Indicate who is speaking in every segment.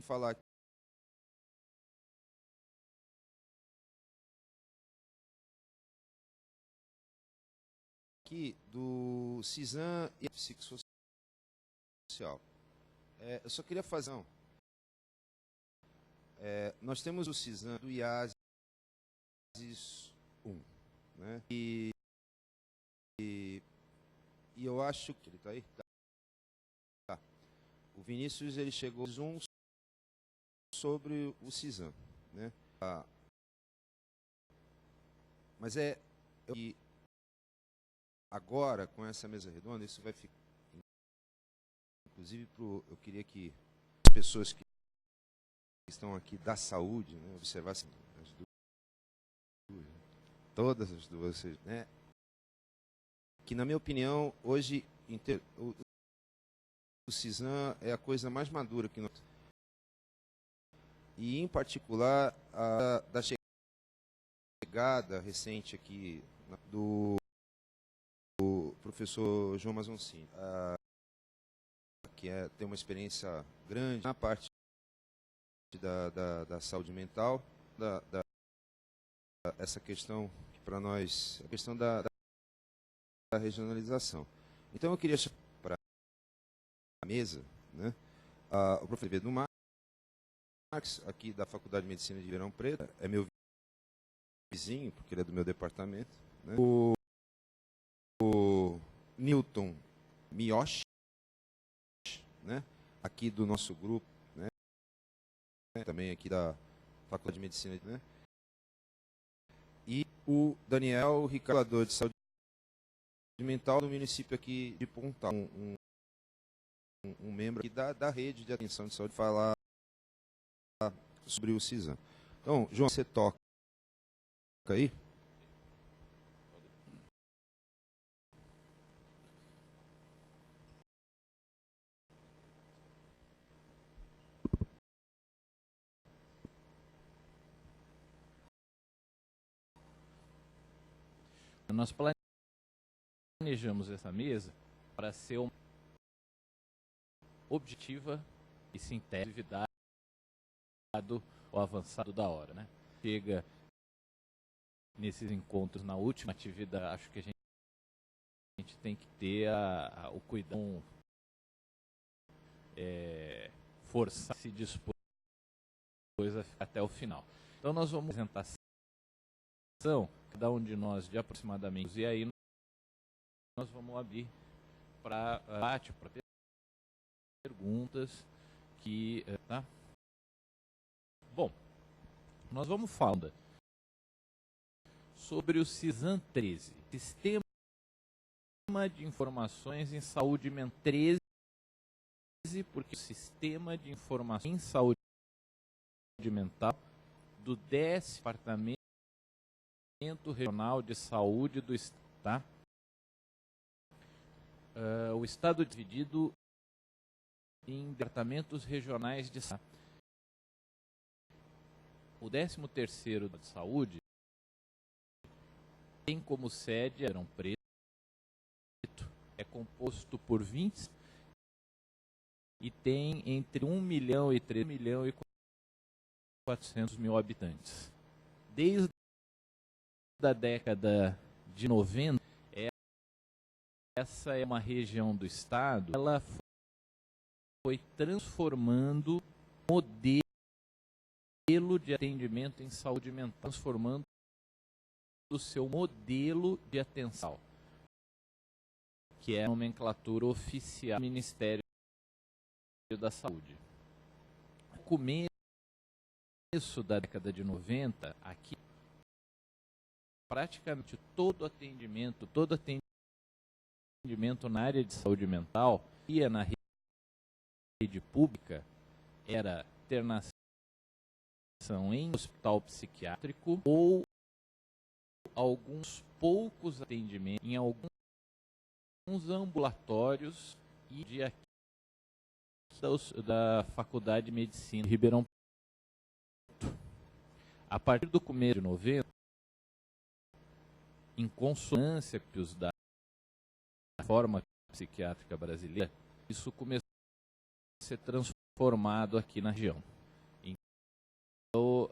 Speaker 1: falar aqui do CISAM e psicossocial. Eu só queria fazer nós temos o CISAM do IASIS 1, né? E eu acho que ele está aí. Tá. O Vinícius ele chegou um sobre o CISAM, né? Mas agora com essa mesa redonda isso vai ficar, inclusive eu queria que as pessoas que estão aqui da saúde, né, observassem as duas, todas as duas, né? Que na minha opinião hoje o CISAM é a coisa mais madura que nós, e em particular da chegada recente aqui do professor João Mazoncini, que tem uma experiência grande na parte da saúde mental, essa questão que para nós, a questão da regionalização. Então eu queria chamar para a mesa, né, o professor Pedro Marques, aqui da Faculdade de Medicina de Ribeirão Preto, é meu vizinho, porque ele é do meu departamento, né? O Newton Miyoshi, né, aqui do nosso grupo, né, também aqui da Faculdade de Medicina, né, e o Daniel Ricardo, de saúde mental do município aqui de Pontal, um membro aqui da rede de atenção de saúde, falar sobre o CISAM. Então, João, você toca aí?
Speaker 2: Nós planejamos essa mesa para ser objetiva e sintética, dado o avançado da hora, né? Chega nesses encontros na última atividade, acho que a gente tem que ter o cuidado, forçar, se dispor até o final. Então nós vamos apresentação, cada um de nós de aproximadamente, e aí nós vamos abrir para debate, para perguntas que, tá? Bom, nós vamos falar sobre o CISAM 13, Sistema de Informações em Saúde Mental 13, porque o Sistema de Informações em Saúde Mental do 10º Departamento Regional de Saúde do Estado, tá? O Estado é dividido em departamentos regionais de saúde. O 13º de Saúde tem como sede Ribeirão Preto, é composto por 20 e tem entre 1 milhão e 3 milhões e 400 mil habitantes. Desde a década de 90, essa é uma região do estado, ela foi transformando o modelo de atendimento em saúde mental, transformando o seu modelo de atenção, que é a nomenclatura oficial do Ministério da Saúde. No começo da década de 90, aqui, praticamente todo atendimento na área de saúde mental ia na rede pública, era internação em hospital psiquiátrico ou alguns poucos atendimentos em alguns ambulatórios e de aqui da Faculdade de Medicina de Ribeirão Preto. A partir do começo de 90, em consonância com os da reforma psiquiátrica brasileira, isso começou a ser transformado formado aqui na região. Então,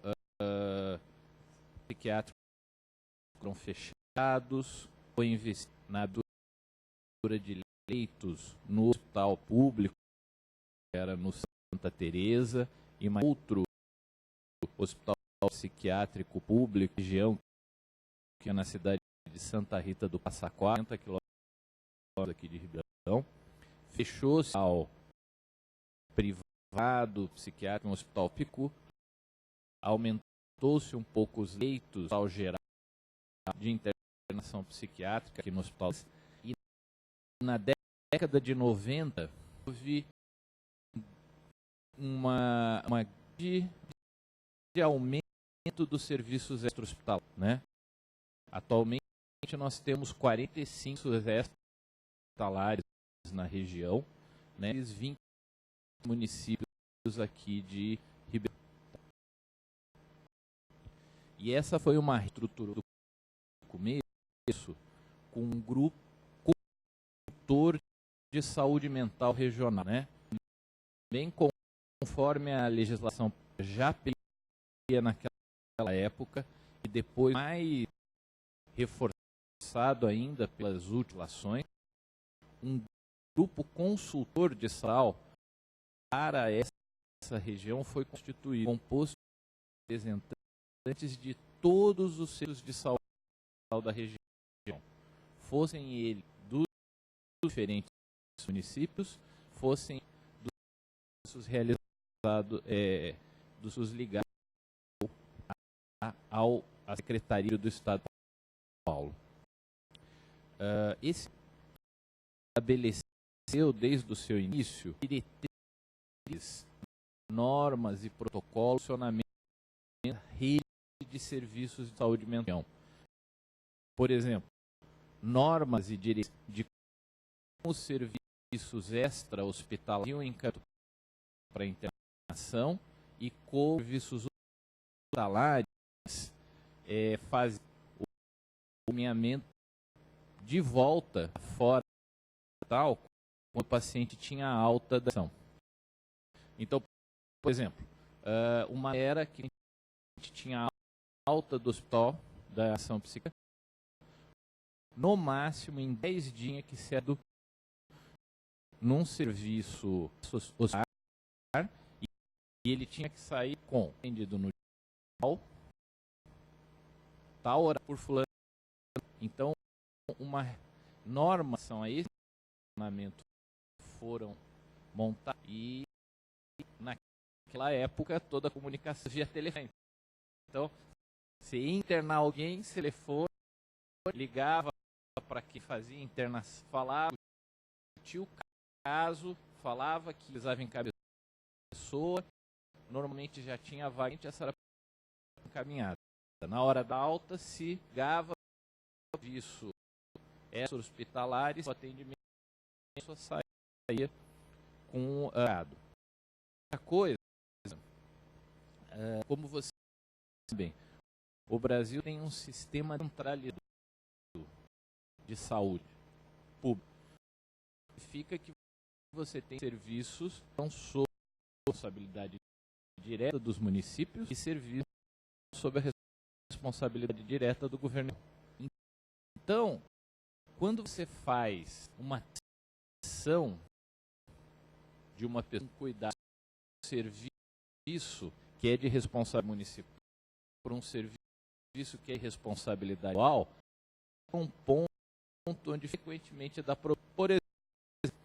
Speaker 2: psiquiátricos foram fechados, foi investido na abertura de leitos no hospital público, que era no Santa Teresa, e mais outro hospital psiquiátrico público, região, que é na cidade de Santa Rita do Passa Quatro, 40 quilômetros aqui de Ribeirão. Fechou-se ao privado psiquiátrico, um hospital Picu, aumentou-se um pouco os leitos ao geral de internação psiquiátrica aqui no hospital. E na década de 90 houve uma de aumento dos serviços extra-hospitalares, né? Atualmente nós temos 45 extra-hospitalares na região, né? 20 municípios aqui de Ribeirão. E essa foi uma reestrutura do começo com um grupo consultor de saúde mental regional, né? Bem conforme a legislação já pedia naquela época e depois mais reforçado ainda pelas últimas ações, um grupo consultor de saúde para essa região foi constituído, composto de representantes de todos os centros de saúde da região, fossem eles dos diferentes municípios, fossem dos realizados, dos ligados à Secretaria do Estado de São Paulo. Esse estabeleceu desde o seu início diretrizes, normas e protocolos de funcionamento da rede de serviços de saúde mental. Por exemplo, normas e diretrizes de como os serviços extra-hospitalares iam encaminhados para a internação e como os serviços hospitalares fazem o encaminhamento de volta fora tal quando o paciente tinha alta da ação. Então, por exemplo, uma era que a gente tinha alta do hospital da ação psiquiátrica, no máximo em 10 dias que se num serviço hospitalar, e ele tinha que sair com atendido no tal hora por fulano. Então, uma norma são a esse funcionamento foram montadas e naquela época toda a comunicação via telefone. Então, se ia internar alguém, se telefone, ligava para quem fazia internação, falava, discutia o caso, falava que precisava encaminhar a pessoa, normalmente já tinha vaga, essa era encaminhada. Na hora da alta, se ligava isso, hospitalares, o atendimento só saía com o dado. Outra coisa, como você sabe bem, o Brasil tem um sistema centralizado de saúde pública. Significa que você tem serviços que são sob a responsabilidade direta dos municípios e serviços sob a responsabilidade direta do governo. Então, quando você faz uma ação de uma pessoa cuidar do serviço que é de responsabilidade municipal por um serviço que é responsabilidade igual, é um ponto onde frequentemente dá problema. Por exemplo,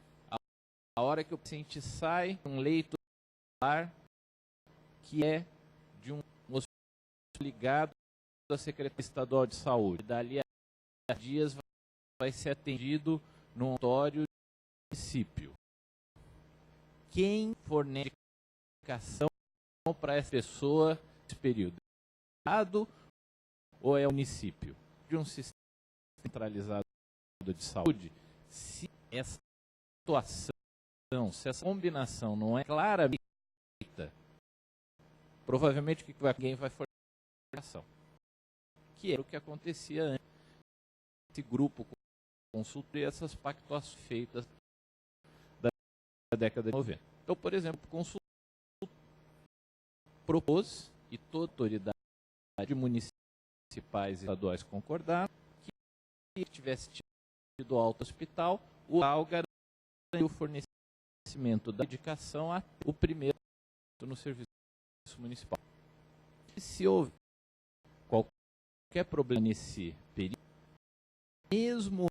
Speaker 2: a hora que o paciente sai de um leito hospitalar que é de um hospital ligado à Secretaria Estadual de Saúde, dali a dias vai ser atendido no ambulatório do município. Quem fornece indicação para essa pessoa nesse período? Estado ou é o município? De um sistema centralizado de saúde, se essa situação, se essa combinação não é claramente feita, provavelmente alguém vai fornecer indicação. Que era o que acontecia antes. Esse grupo consulta e essas pactuações feitas da década de 90. Então, por exemplo, consulta propôs, e toda autoridade municipais e estaduais concordaram, que tivesse tido alta hospital, o hospital garantiu o fornecimento da medicação até o primeiro no serviço municipal. E se houve qualquer problema nesse período, mesmo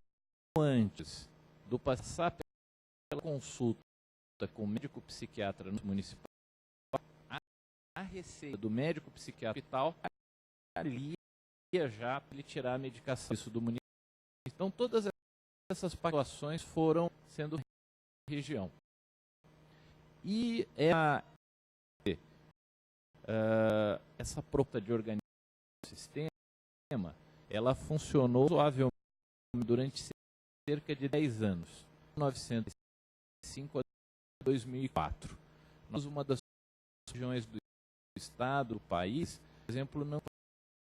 Speaker 2: antes do passar pela consulta com o médico psiquiatra no municipal, a receita do médico psiquiatra hospital ali já para ele tirar a medicação isso do município. Então todas essas pactuações foram sendo região. E essa proposta de organizar o sistema, ela funcionou razoavelmente durante cerca de 10 anos, de 1905 a 2004. Nós, uma das regiões do estado, do país, por exemplo, não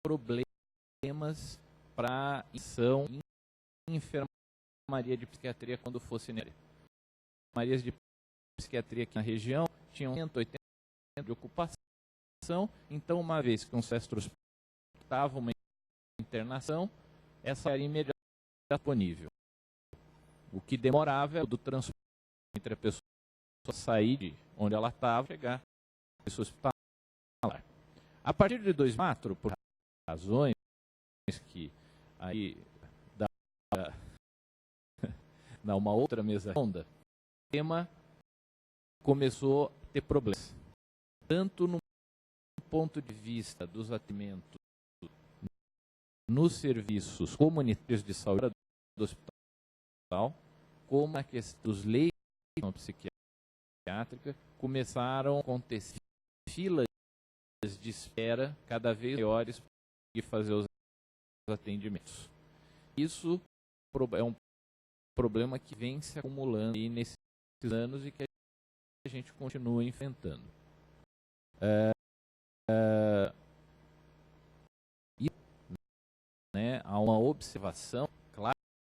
Speaker 2: problemas para ação em enfermaria de psiquiatria quando fosse necessário. Enfermarias de psiquiatria aqui na região tinham 180 de ocupação, então uma vez que um sequestro estava uma internação, essa era imediatamente disponível. O que demorava é o do transporte entre a pessoa sair de onde ela estava e chegar ao hospital. A partir de 2004, por razões que aí dá uma outra mesa redonda, o tema começou a ter problemas, tanto no ponto de vista dos atendimentos nos serviços comunitários de saúde do hospital, como a questão dos leitos psiquiátrica, começaram a acontecer filas de espera cada vez maiores para fazer os atendimentos. Isso é um problema que vem se acumulando aí nesses anos e que a gente continua enfrentando. E há uma observação clara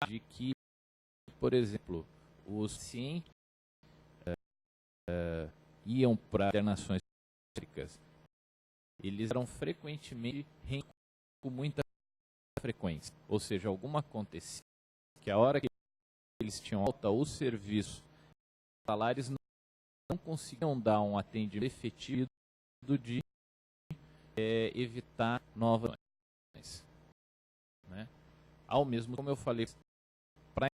Speaker 2: de que, por exemplo, os pacientes iam para internações psiquiátricas, eles eram frequentemente com muita frequência, ou seja, alguma acontecia que a hora que eles tinham alta, os serviços hospitalares não conseguiam dar um atendimento efetivo de evitar novas doenças, né? Ao mesmo tempo, como eu falei, para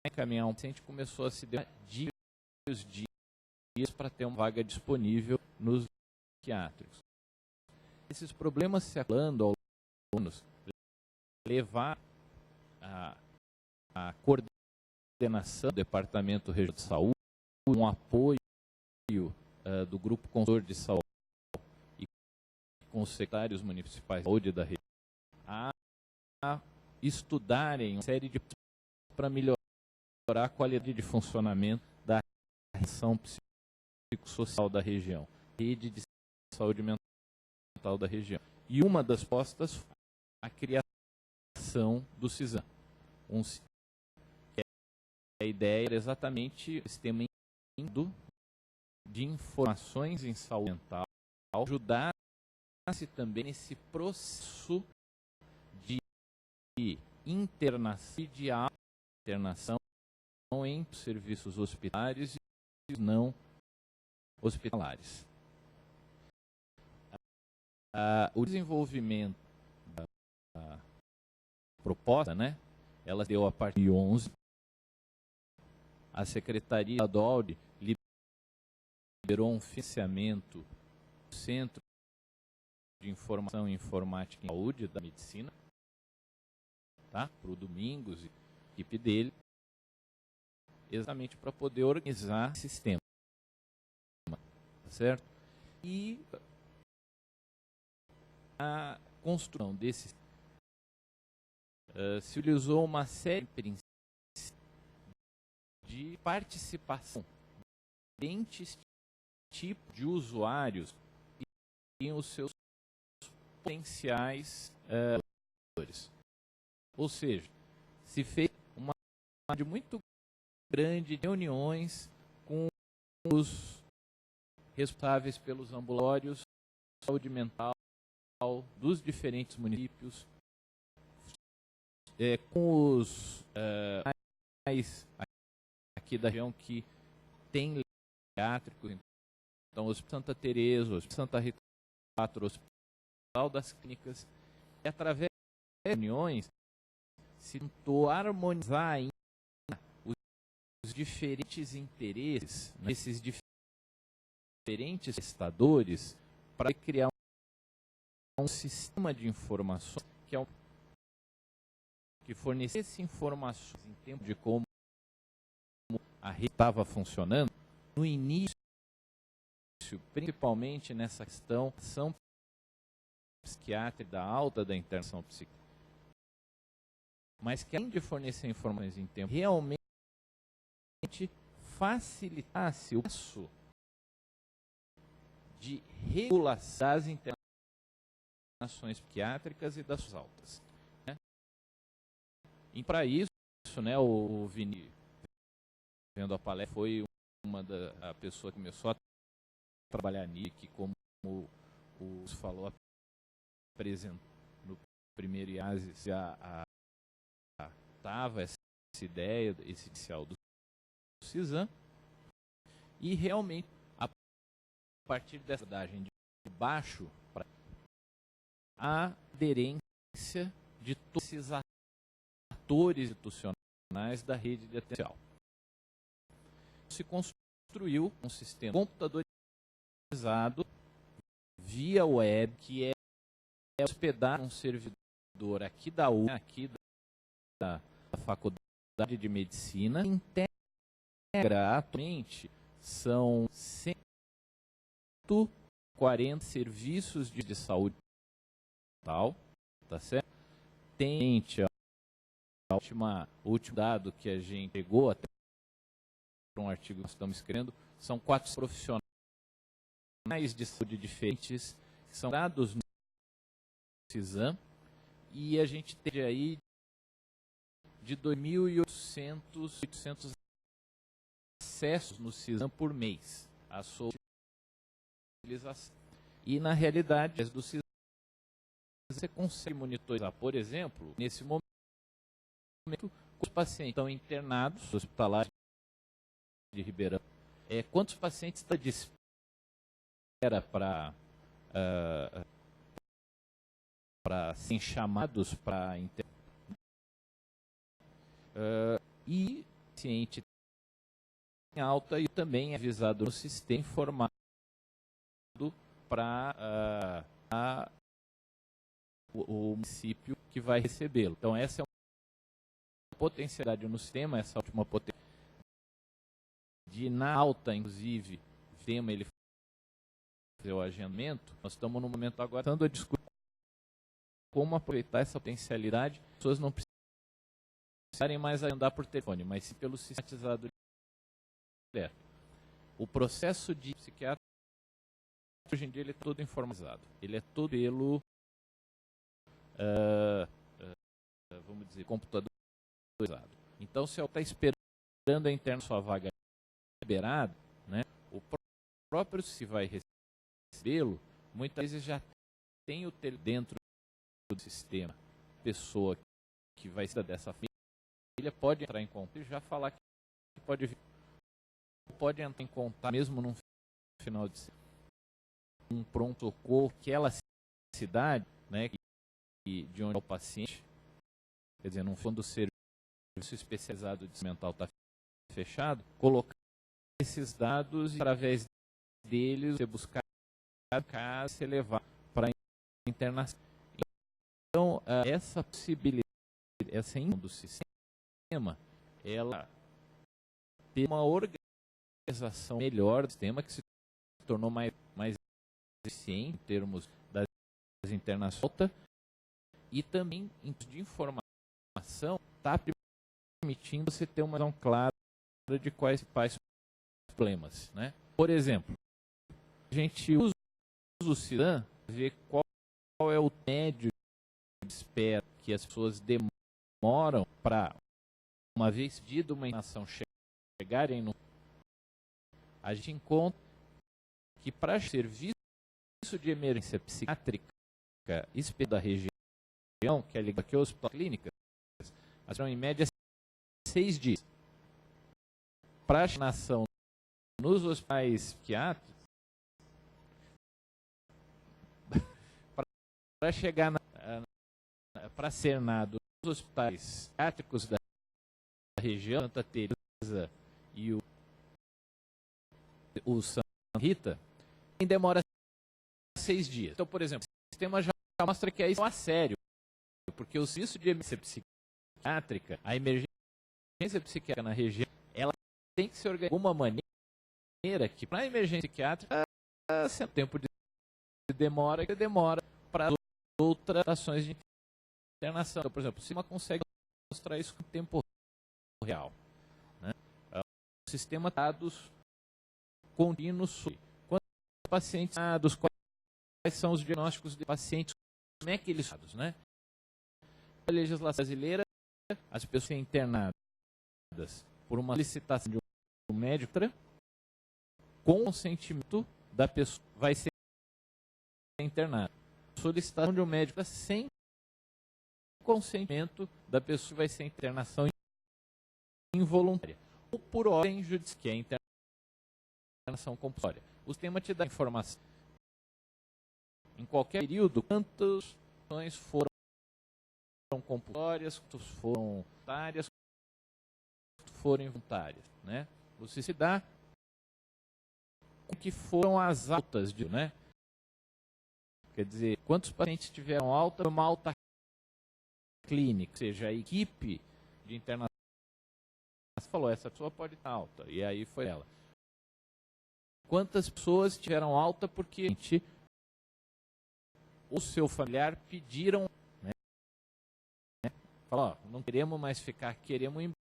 Speaker 2: encaminhar um paciente começou a se dar dias para ter uma vaga disponível nos psiquiátricos. Esses problemas se acumulando ao longo dos anos levar a coordenação do Departamento Regional de Saúde, um apoio do Grupo Consultor de Saúde e com os secretários municipais de saúde da região a estudarem uma série de para melhorar a qualidade de funcionamento da ação psicossocial da região, rede de saúde mental da região. E uma das postas foi a criação do CISAM. A ideia era exatamente o sistema de informações em saúde mental, ajudar-se também nesse processo de internação e de internação em serviços hospitalares e não hospitalares. O desenvolvimento da proposta, ela deu a partir de 2011. A Secretaria Estadual liberou um financiamento do Centro de Informação e Informática em Saúde da Medicina, para o Domingos e a equipe dele, exatamente para poder organizar o sistema, tá certo? E a construção desse se utilizou uma série de princípios de participação de diferentes tipos de usuários e os seus potenciais usuários. Ou seja, se fez uma quantidade muito grande de reuniões com os responsáveis pelos ambulatórios saúde mental dos diferentes municípios, com os mais aqui da região que tem psiquiátricos, então o Hospital Santa Teresa, o Hospital Santa Rita IV, o Hospital das Clínicas, e através de reuniões se tentou harmonizar ainda os diferentes interesses, né, esses diferentes prestadores, para criar um sistema de informações que fornecesse informações em tempo de como a rede estava funcionando no início, principalmente nessa questão da psiquiátrica, da alta da internação psiquiátrica, mas que além de fornecer informações em tempo realmente facilitasse o processo de regulação das internações psiquiátricas e das suas altas, né? E para isso, né, o Vini, vendo a palestra, foi a pessoa que começou a trabalhar nisso, que como o falou, apresentou no primeiro IASES, estava essa ideia, esse inicial do CISAM, e realmente, a partir dessa abordagem de baixo, a aderência de todos esses atores institucionais da rede de atenção. Se construiu um sistema computadorizado via web, que é hospedar um servidor aqui da UNA, aqui da Faculdade de Medicina, integra atualmente são 140 serviços de saúde mental, tá certo? Tem o último dado que a gente pegou até um artigo que nós estamos escrevendo, são 4 profissionais de saúde diferentes que são dados no CISAM, e a gente teve aí de 2.800 acessos no CISAM por mês a sua utilização. E na realidade, do CISAM você consegue monitorar, por exemplo, nesse momento, os pacientes estão internados no hospital de Ribeirão, quantos pacientes estão de espera para serem chamados para e o paciente em alta e também é avisado no sistema informado para o município que vai recebê-lo. Então essa é uma potencialidade no sistema, essa última potencialidade de na alta, inclusive, o tema ele fazer o agendamento. Nós estamos no momento agora tentando discutir como aproveitar essa potencialidade. As pessoas não precisarem mais agendar por telefone, mas sim pelo sistematizado direto. O processo de psiquiatra hoje em dia ele é todo informatizado. Ele é todo pelo vamos dizer, computadorizado. Então, se ela está esperando a interna sua vaga liberada, né, o próprio se vai recebê-lo, muitas vezes já tem o dentro do sistema. A pessoa que vai ser dessa família pode entrar em contato e já falar que pode vir. Pode entrar em contato mesmo no final de semana, um pronto-socorro, aquela cidade, né, de onde é o paciente, quer dizer, num fundo serviço especializado de saúde mental está fechado, colocar esses dados e através deles você buscar caso, você levar para a internação. Então, essa possibilidade, essa do sistema, ela tem uma organização melhor do sistema que se tornou mais eficiente em termos das internações e também de informação está permitindo você ter uma visão clara de quais problemas, né? Por exemplo, a gente usa o CISAM para ver qual é o médio de espera que as pessoas demoram para, uma vez pedida uma internação, chegarem no... A gente encontra que para serviços serviço de emergência psiquiátrica da região, que é ligado aqui ao hospital clínicas, em média 6 dias. Para a internação nos hospitais psiquiátricos, para chegar para ser nado nos hospitais psiquiátricos da região, Santa Teresa e o Santa Rita, demora 6 dias. Então, por exemplo, o sistema já mostra que é isso a sério, porque o serviço de emergência psiquiátrica, a emergência psiquiátrica na região, ela tem que se organizar de alguma maneira que para a emergência psiquiátrica, sem tempo de demora para outras ações de internação. Então, por exemplo, o sistema consegue mostrar isso com tempo real, né? O sistema dados contínuos sobre quantos pacientes dados, quais são os diagnósticos de pacientes, como é que eles são dados, né? A legislação brasileira, as pessoas internadas por uma licitação de um médico, com consentimento da pessoa, vai ser internada. Solicitação de um médico sem consentimento da pessoa, vai ser internação involuntária. Ou por ordem judicial, que é internação compulsória. O sistema te dá informação em qualquer período, quantas ações foram compulsórias, quantas foram voluntárias, quantas foram involuntárias, né? Você se dá o que foram as altas, né? Quer dizer, quantos pacientes tiveram alta, uma alta clínica, ou seja, a equipe de internação falou, essa pessoa pode estar alta, e aí foi ela. Quantas pessoas tiveram alta porque o seu familiar pediram, né? Falou, não queremos mais ficar, queremos ir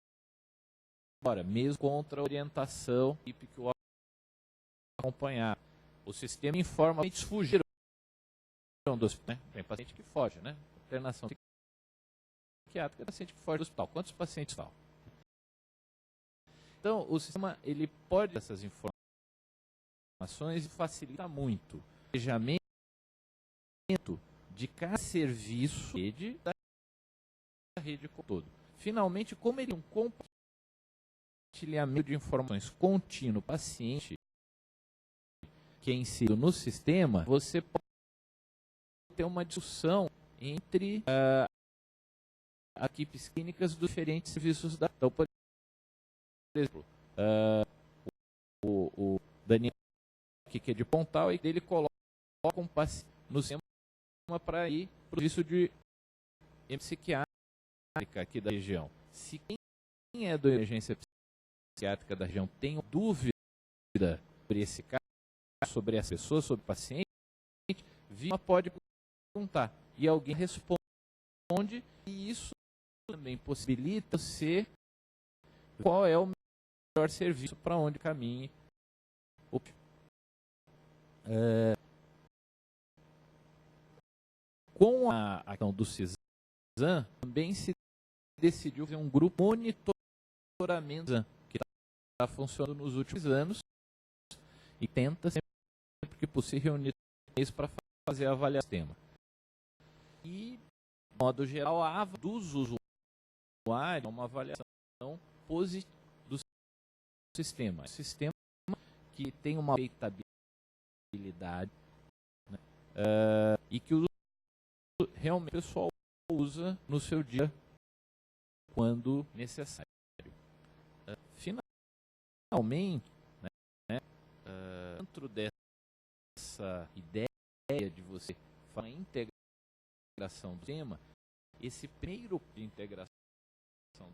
Speaker 2: embora, mesmo contra a orientação que o acompanhar. O sistema informa, pacientes fugiram do hospital, né? Tem paciente que foge, né? Internação psiquiátrica, paciente que foge do hospital. Quantos pacientes estão? Então, o sistema, ele pode dar essas informações e facilita muito o planejamento de cada serviço da rede como todo. Finalmente, como ele é um compartilhamento de informações contínuo paciente que é inserido no sistema, você pode ter uma discussão entre as equipes clínicas dos diferentes serviços da. Então, por exemplo, o Daniel, que é de Pontal, e ele coloca um paciente no sistema para ir para o serviço de psiquiátrica aqui da região. Se quem é da emergência psiquiátrica da região tem dúvida sobre esse caso, sobre essa pessoa, sobre o paciente, pode perguntar. E alguém responde, e isso também possibilita você qual é o melhor serviço para onde caminhe. Com a questão do CISAM, também se decidiu fazer um grupo de monitoramento que está funcionando nos últimos anos e tenta sempre que possível reunir isso para fazer a avaliação do sistema. E, de modo geral, a dos usuários é uma avaliação positiva do sistema. Um sistema que tem uma aceitabilidade, né, e que realmente o pessoal usa no seu dia quando necessário. Finalmente, né, dentro dessa ideia de você falar em integração do sistema, esse primeiro de integração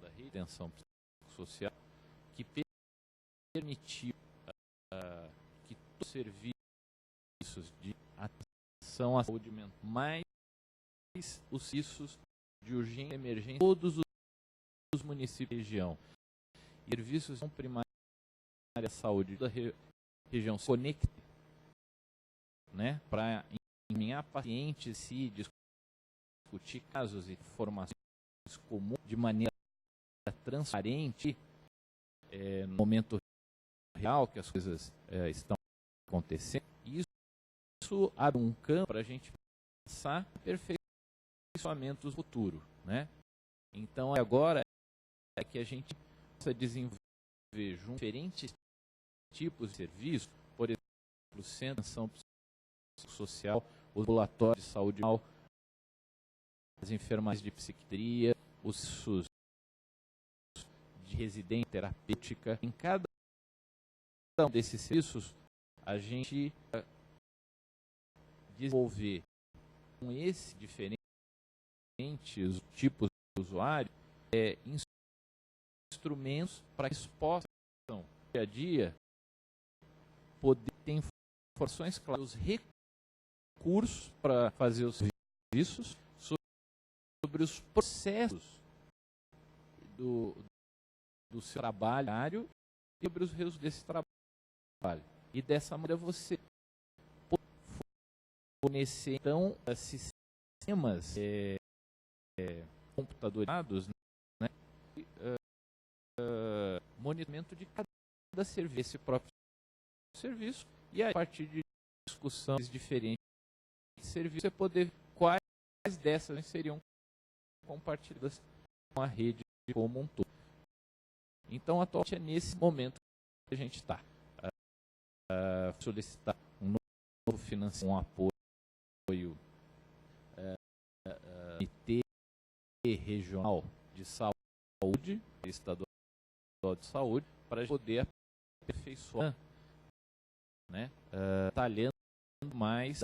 Speaker 2: da rede de atenção social que permitiu que todos os serviços de atenção à saúde mental, mais os serviços de urgência e emergência, todos os municípios da região, e serviços primários de saúde da região se conectem, né, para encaminhar pacientes e discutir casos e informações comuns de maneira transparente, no momento real que as coisas estão acontecendo. Isso isso abre um campo para a gente pensar aperfeiçoamentos do futuro, né? Então, agora é que a gente precisa desenvolver diferentes tipos de serviços, por exemplo, o centro de atenção psicossocial, o ambulatório de saúde mental, as enfermarias de psiquiatria, os SUS de residência terapêutica. Em cada um desses serviços, a gente desenvolver com esses diferentes tipos de usuário instrumentos para que eles possam, no dia a dia, poder ter informações claras, os recursos para fazer os serviços, sobre os processos do seu trabalho diário e sobre os resultados desse trabalho. E dessa maneira você fornecer, então, sistemas computadorizados, né, monitoramento de cada serviço, esse próprio serviço, e aí, a partir de discussões diferentes de serviços, você poder ver quais dessas seriam compartilhadas com a rede como um todo. Então, atualmente é nesse momento que a gente está. Solicitar um novo financiamento, um apoio comitê regional de saúde, estadual de saúde, para poder aperfeiçoar, né, talhando mais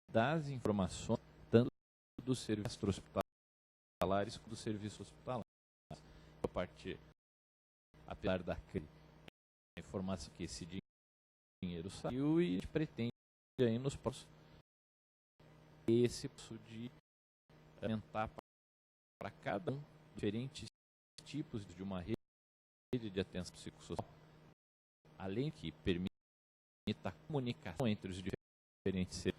Speaker 2: das informações, tanto do serviço hospitalares como do serviço hospitalar. A partir, apesar da informação que esse dinheiro saiu, e a gente pretende aí nos próximos esse curso de aumentar para cada um diferentes tipos de uma rede de atenção psicossocial, além que permita a comunicação entre os diferentes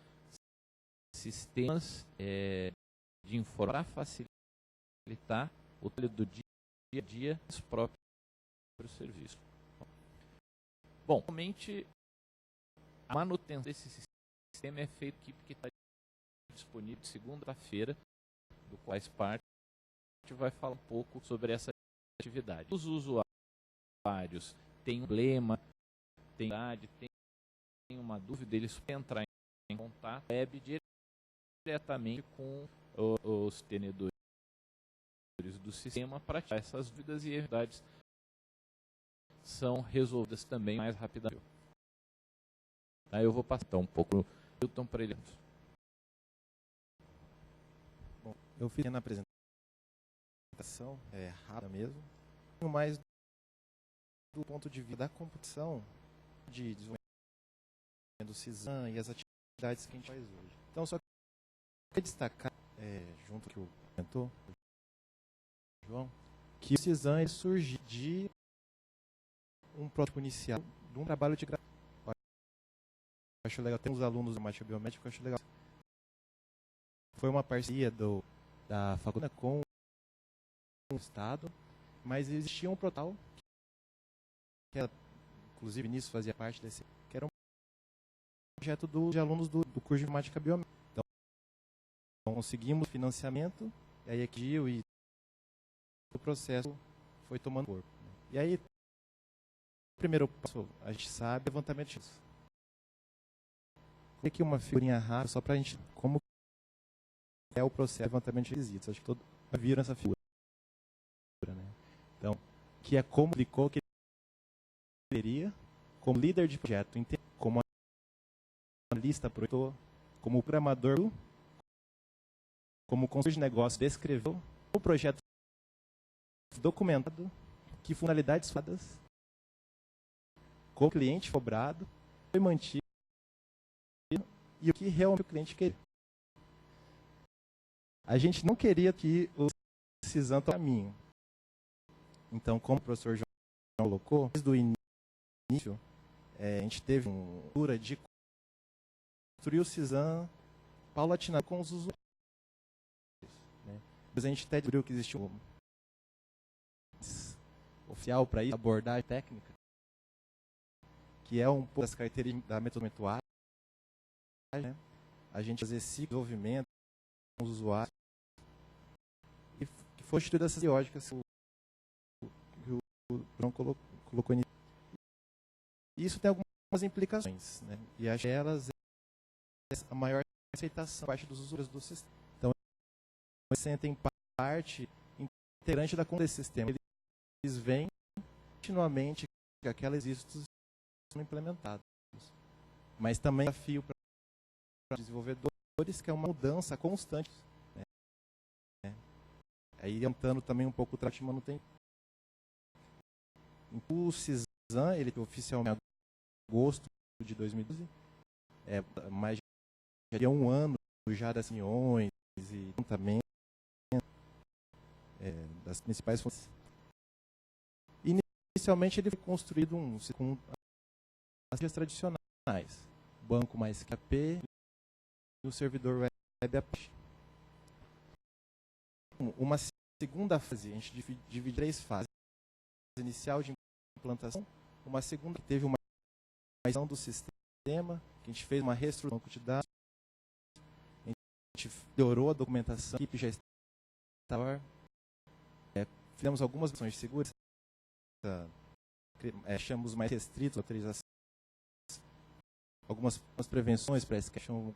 Speaker 2: sistemas de informação para facilitar o trabalho do dia a dia dos próprios serviços. Bom, realmente a manutenção desse sistema é feita que está disponível de segunda-feira, do qual parte a gente vai falar um pouco sobre essa atividade. Os usuários têm um problema, têm uma dúvida, eles podem entrar em contato web diretamente com os tenedores do sistema para tirar essas dúvidas, e as verdades são resolvidas também mais rapidamente. Aí eu vou passar um pouco o Hilton para ele.
Speaker 3: Bom, eu fiz na apresentação, rápida mesmo, mais do ponto de vista da computação, de desenvolvimento do CISAM e as atividades que a gente faz hoje. Então, só queria destacar, junto com o que comentou, João, que o CISAM surgiu de um protótipo inicial de um trabalho de gravação. Eu acho legal, tem uns alunos da matemática biomédica, eu acho legal. Foi uma parceria da faculdade com o Estado, mas existia um protótipo que era, inclusive, o Vinícius fazia parte desse, que era um projeto de alunos do curso de informática biomédica. Então, conseguimos financiamento, e aí aqui e o processo foi tomando corpo. E aí, o primeiro passo, a gente sabe, é levantamento de riscos. Aqui uma figurinha rápida, só para a gente, como é o processo de levantamento de requisitos. Acho que todos viram essa figura, né? Então, que é como ficou, que ele teria, como líder de projeto, como analista, projetor, como programador, como consultor de negócio, descreveu o projeto documentado, que finalidades fadas, como o cliente cobrado, foi mantido, e o que realmente o cliente queria. A gente não queria que o CISAM tomasse caminho. Então, como o professor João colocou, desde o início, a gente teve uma cultura de construir o CISAM paulatinamente com os usuários. Né? Mas a gente até descobriu que existia um oficial para isso, abordagem técnica, que é um pouco das características da metodologia né? A gente fazer ciclo de desenvolvimento com os usuários. E que foi instituída essa periódica que o João colocou nisso. Isso tem algumas implicações, né? E acho que elas é a maior aceitação por parte dos usuários do sistema. Então, eles sentem parte integrante da conta desse sistema. Eles veem continuamente que aquelas existem são implementadas. Mas também é desafio para os desenvolvedores, que é uma mudança constante. Né? Aí aumentando também um pouco o trato de manutenção. O CISAM, ele oficialmente em agosto de 2012, mais de um ano já das reuniões e também das principais funções. Inicialmente ele foi construído com as redes tradicionais, banco mais QAP e o servidor web Apache. Uma segunda fase, a gente divide em 3 fases. Inicial de implantação, uma segunda que teve uma migração do sistema, que a gente fez uma reestruturação do banco de dados, a gente melhorou a documentação, a equipe já estava, fizemos algumas ações de segurança, achamos mais restritos a autorização, algumas prevenções para essa questão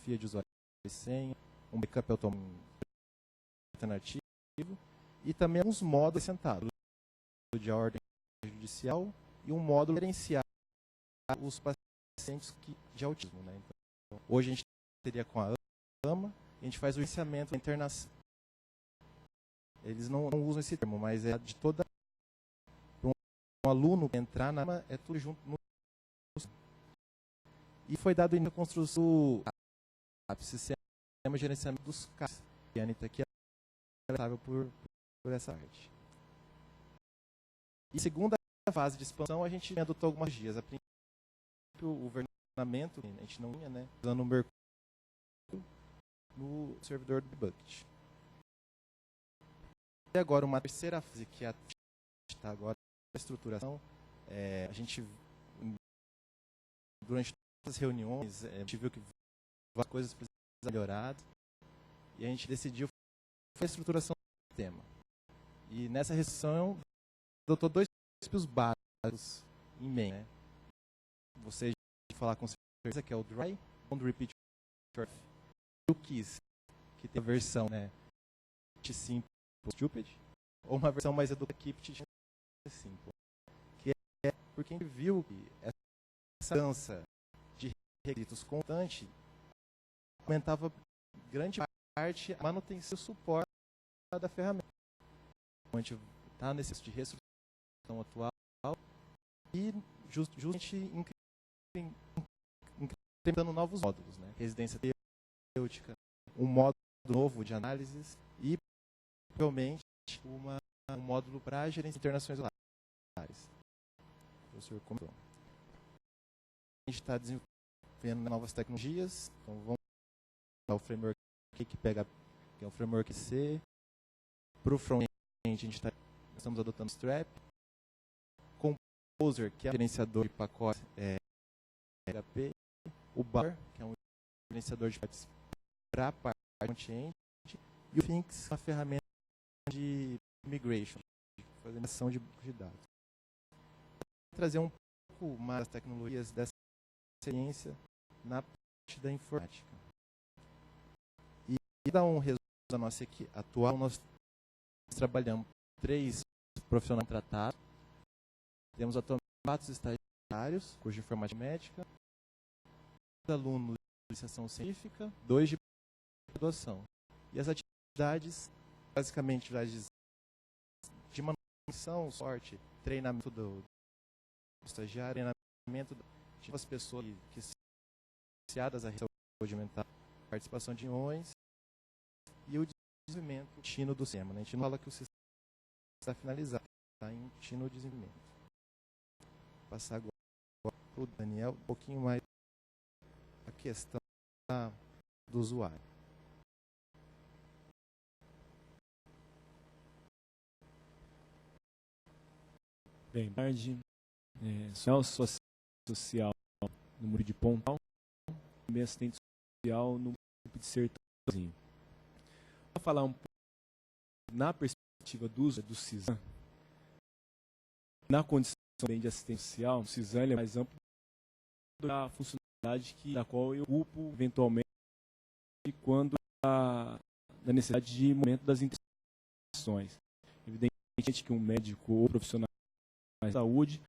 Speaker 3: de usuário e senha, um backup alternativo e também alguns módulos acrescentados de ordem judicial e um módulo gerenciar os pacientes de autismo. Né? Então, hoje a gente teria com a AMA, a gente faz o gerenciamento da internação. Eles não usam esse termo, mas é de toda... Para um aluno entrar na AMA, é tudo junto no... E foi dado início à construção do sistema de gerenciamento dos casos. E a Anitta aqui é responsável por essa parte. E segunda fase de expansão, a gente adotou algumas dias. A princípio, o versionamento, a gente não tinha, né? Usando o Mercúrio no servidor do Bucket. E agora, uma terceira fase, que está agora a estruturação. A gente, durante todas as reuniões, a gente viu que várias coisas precisavam ser melhoradas. E a gente decidiu a estruturação do sistema. E nessa restrição, adotou 2 princípios básicos em mente. Né? Você pode falar com certeza que é o Dry, Don't Repeat Yourself, e o KISS, que tem a versão, né, Simple Stupid, ou uma versão mais educativa, Keep It Simple. Que é porque a gente viu que essa dança de requisitos constante aumentava grande parte a manutenção e o suporte da ferramenta. A gente está nesse de reestruturação atual e justamente incrementando novos módulos, né? Residência terapêutica, um módulo novo de análises e provavelmente um módulo para gerência de internações lares. O professor comentou. A gente está desenvolvendo novas tecnologias, então vamos usar o framework que pega, que é o framework C. Para o front-end, estamos adotando o Strap. Composer, que é o gerenciador de pacotes PHP, o Bar, que é um gerenciador de pacotes para a parte front-end, e o Finks, uma ferramenta de migration, de fazer migração de dados. Vou trazer um pouco mais das tecnologias dessa ciência na parte da informática. E dar um resumo da nossa equipe atual, nós trabalhamos 3 profissionais tratados. Temos atualmente 4 estagiários, curso de informática médica, 2 alunos de iniciação científica, 2 de graduação. E as atividades, basicamente, atividades de manutenção, sorte, treinamento do estagiário, treinamento de as pessoas que são associadas à saúde mental, participação de reuniões e o desenvolvimento contínuo do sistema. A gente não fala que o sistema está finalizado, está em contínuo desenvolvimento. Vou passar agora para o Daniel um pouquinho mais a questão do usuário.
Speaker 4: Bem, tarde. Sou social no Muro de Pontal. também assistente social no município de Sertãozinho. Para falar um pouco na perspectiva do uso do CISAM, na condição de assistente social, o CISAM é mais amplo da funcionalidade da qual eu ocupo eventualmente quando da necessidade de momento das intervenções. Evidentemente que um médico ou profissional de saúde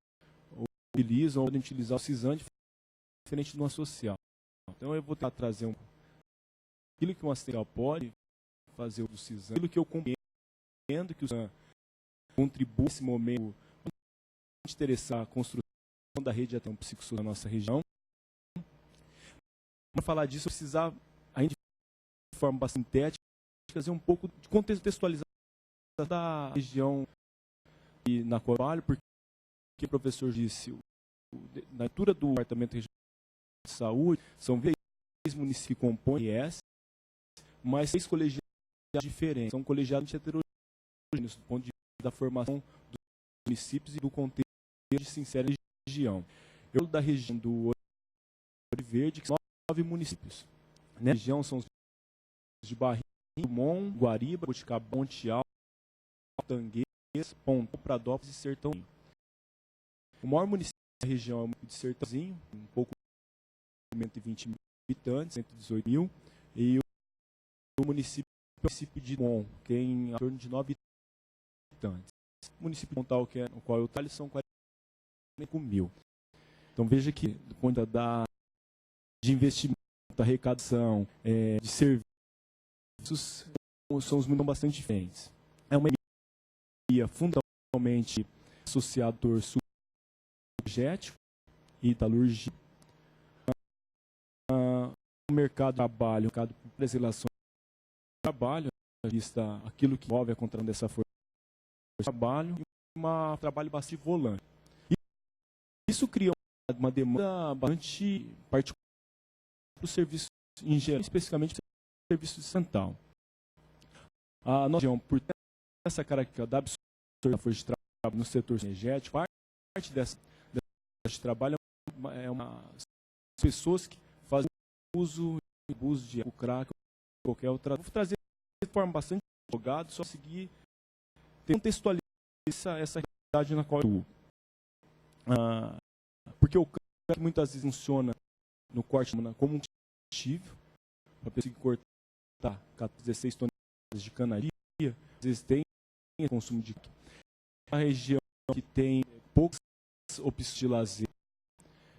Speaker 4: utilizam ou podem utilizar o CISAM diferente de uma social. Então eu vou tentar trazer aquilo que um assistente social pode fazer do CISAM, aquilo que eu compreendo que o CISAM contribui nesse momento para interessar a construção da rede de atenção psicossocial na nossa região. Para falar disso, eu precisava, ainda de forma bastante sintética, fazer um pouco de contextualização da região na qual eu trabalho, porque o professor disse, na altura do Departamento Regional de Saúde, são 6 municípios que compõem o IES, mas 6 colegiados diferentes, são colegiados heterogêneos do ponto de vista da formação dos municípios e do contexto de sincera região. Eu sou da região do Ouro Verde, que são 9 municípios. Na região são os de Barrinha, Dumont, Guariba, Boticabal, Monte Alto, Tangueiras, Pontal, Pradópolis e Sertãozinho. O maior município da região é o município de Sertãozinho, um pouco de 120 mil habitantes, 118 mil, e o município de Dumont, que é em torno de 9 habitantes. O município de Pontal, que é no qual eu trabalho, são 45 mil. Então veja que, do ponto de vista de investimento, arrecadação, de serviços, são os mundos bastante diferentes. É uma economia fundamentalmente associada ao torso energético e metalurgia. O mercado de trabalho, o mercado das relações de trabalho, vista aquilo que envolve a contratação dessa força de trabalho, e um trabalho bastante volante. Isso cria uma demanda bastante particular para o serviço em geral, especificamente para o serviço central. A nossa região, por ter essa característica da absorção da força de trabalho no setor energético, parte dessa de trabalho é pessoas que fazem uso e abuso de crack ou qualquer outra. Vou trazer de forma bastante jogada, só conseguir contextualizar essa realidade na qual eu porque o crack muitas vezes funciona no corte como um combustível, para conseguir cortar 16 toneladas de canaria, às vezes tem consumo de crack. Uma região que tem poucas opções de lazer,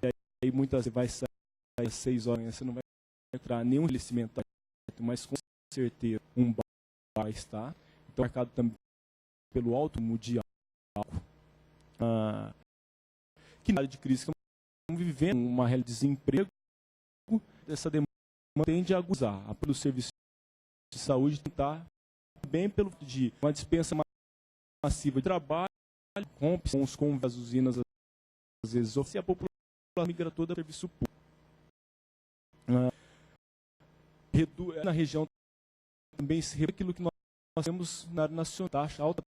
Speaker 4: e aí muitas vezes vai sair às 6 horas, você não vai entrar nenhum estabelecimento, mas com certeza um bar vai estar. Então, marcado também pelo alto mundial, que na área de crise estamos vivendo uma realidade de desemprego, essa demanda tende a agudizar pelo serviço de saúde, tentar bem pelo de uma dispensa massiva de trabalho, com as usinas, às vezes, se a população migra toda para o serviço público. Na região também se reduz aquilo que nós temos na área nacional, alta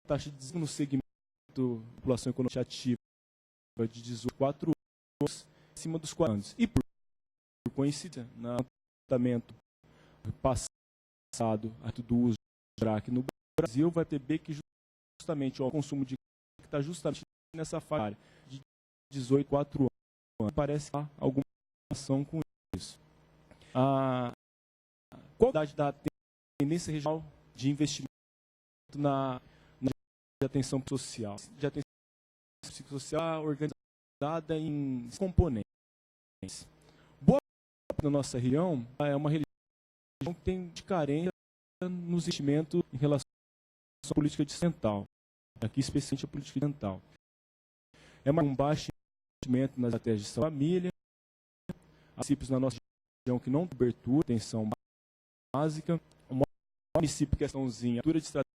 Speaker 4: taxa de desemprego no segmento da população econômica ativa de 18 anos, acima dos 40 anos. E por coincidência, no tratamento passado do uso de crack no Brasil, vai perceber que justamente o consumo de crack está justamente nessa faixa de 18 a 4 anos. Parece que há alguma ação com isso. Qual a idade da tendência regional de investimento na de atenção social? De atenção psicossocial organizada em componentes. Boa parte da nossa região é uma região que tem de carência nos investimentos em relação à política de dental. Aqui, especialmente a política dental. É um baixo investimento nas estratégias de saúde da família, municípios na nossa região que não tem cobertura, atenção básica. O município que é Sertãozinho, a altura de estratégia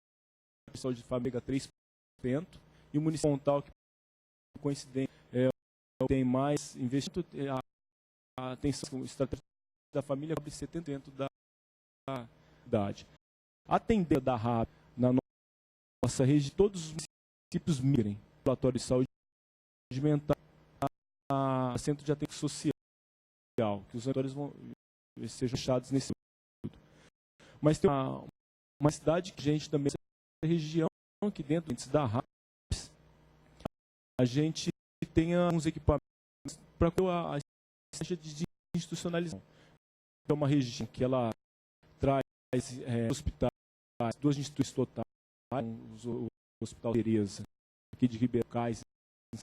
Speaker 4: de saúde de família 3%, e o município de Pontal, que coincidente, tem mais investimento, a atenção estratégica da família cobre 70% da idade. A tendência da RAP na nossa região, todos os municípios migrem do ambulatório de saúde mental a centro de atenção social. que os atores sejam fechados nesse período. Mas tem uma cidade que a gente também, essa região, que dentro da RAPS, a gente tem alguns equipamentos para a estratégia de institucionalização. É uma região que ela traz hospitais, 2 instituições totais, o Hospital Tereza, aqui de Ribeirão Cais,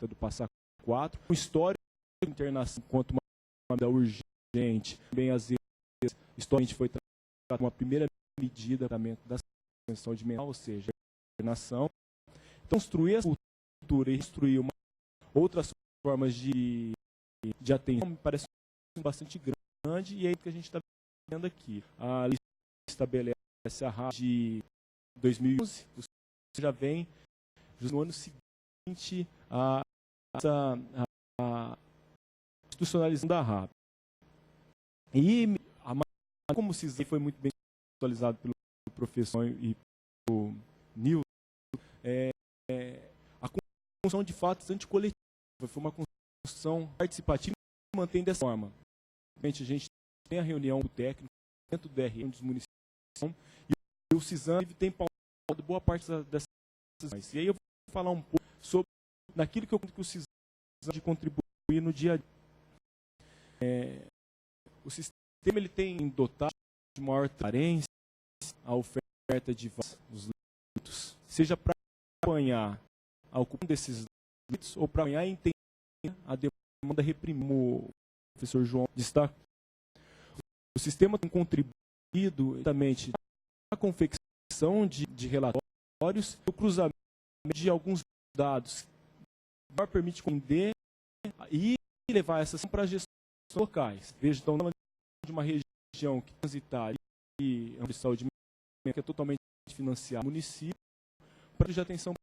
Speaker 4: do Passa 4, um histórico de internação quanto uma medida urgente, também às vezes, historicamente foi tratada uma primeira medida de tratamento da saúde mental, ou seja, a internação. Então, construir essa cultura e construir outras formas de atenção me parece bastante grande, e é isso que a gente está vendo aqui. A lista estabelece a RAP de 2011, você já vem no ano seguinte a institucionalização da RAP. E como o CISAM foi muito bem atualizado pelo professor e pelo Nilson, a construção de fatos anticoletiva foi uma construção participativa e mantém dessa forma. A gente tem a reunião técnica dentro do DRM dos municípios e o CISAM tem pautado boa parte dessas decisões. E aí eu vou falar um pouco sobre naquilo que eu conto que o CISAM de contribuir no dia a dia. O sistema ele tem dotado de maior transparência a oferta de os leitos, seja para acompanhar a ocupação desses leitos ou para acompanhar e entender a demanda reprimida, como o professor João destacou. O sistema tem contribuído exatamente na confecção de relatórios e o cruzamento de alguns dados que permite entender e levar essa ação para gestões locais. Veja, então, de uma região que transitar e de saúde mental, que é totalmente financiada no município, para de atenção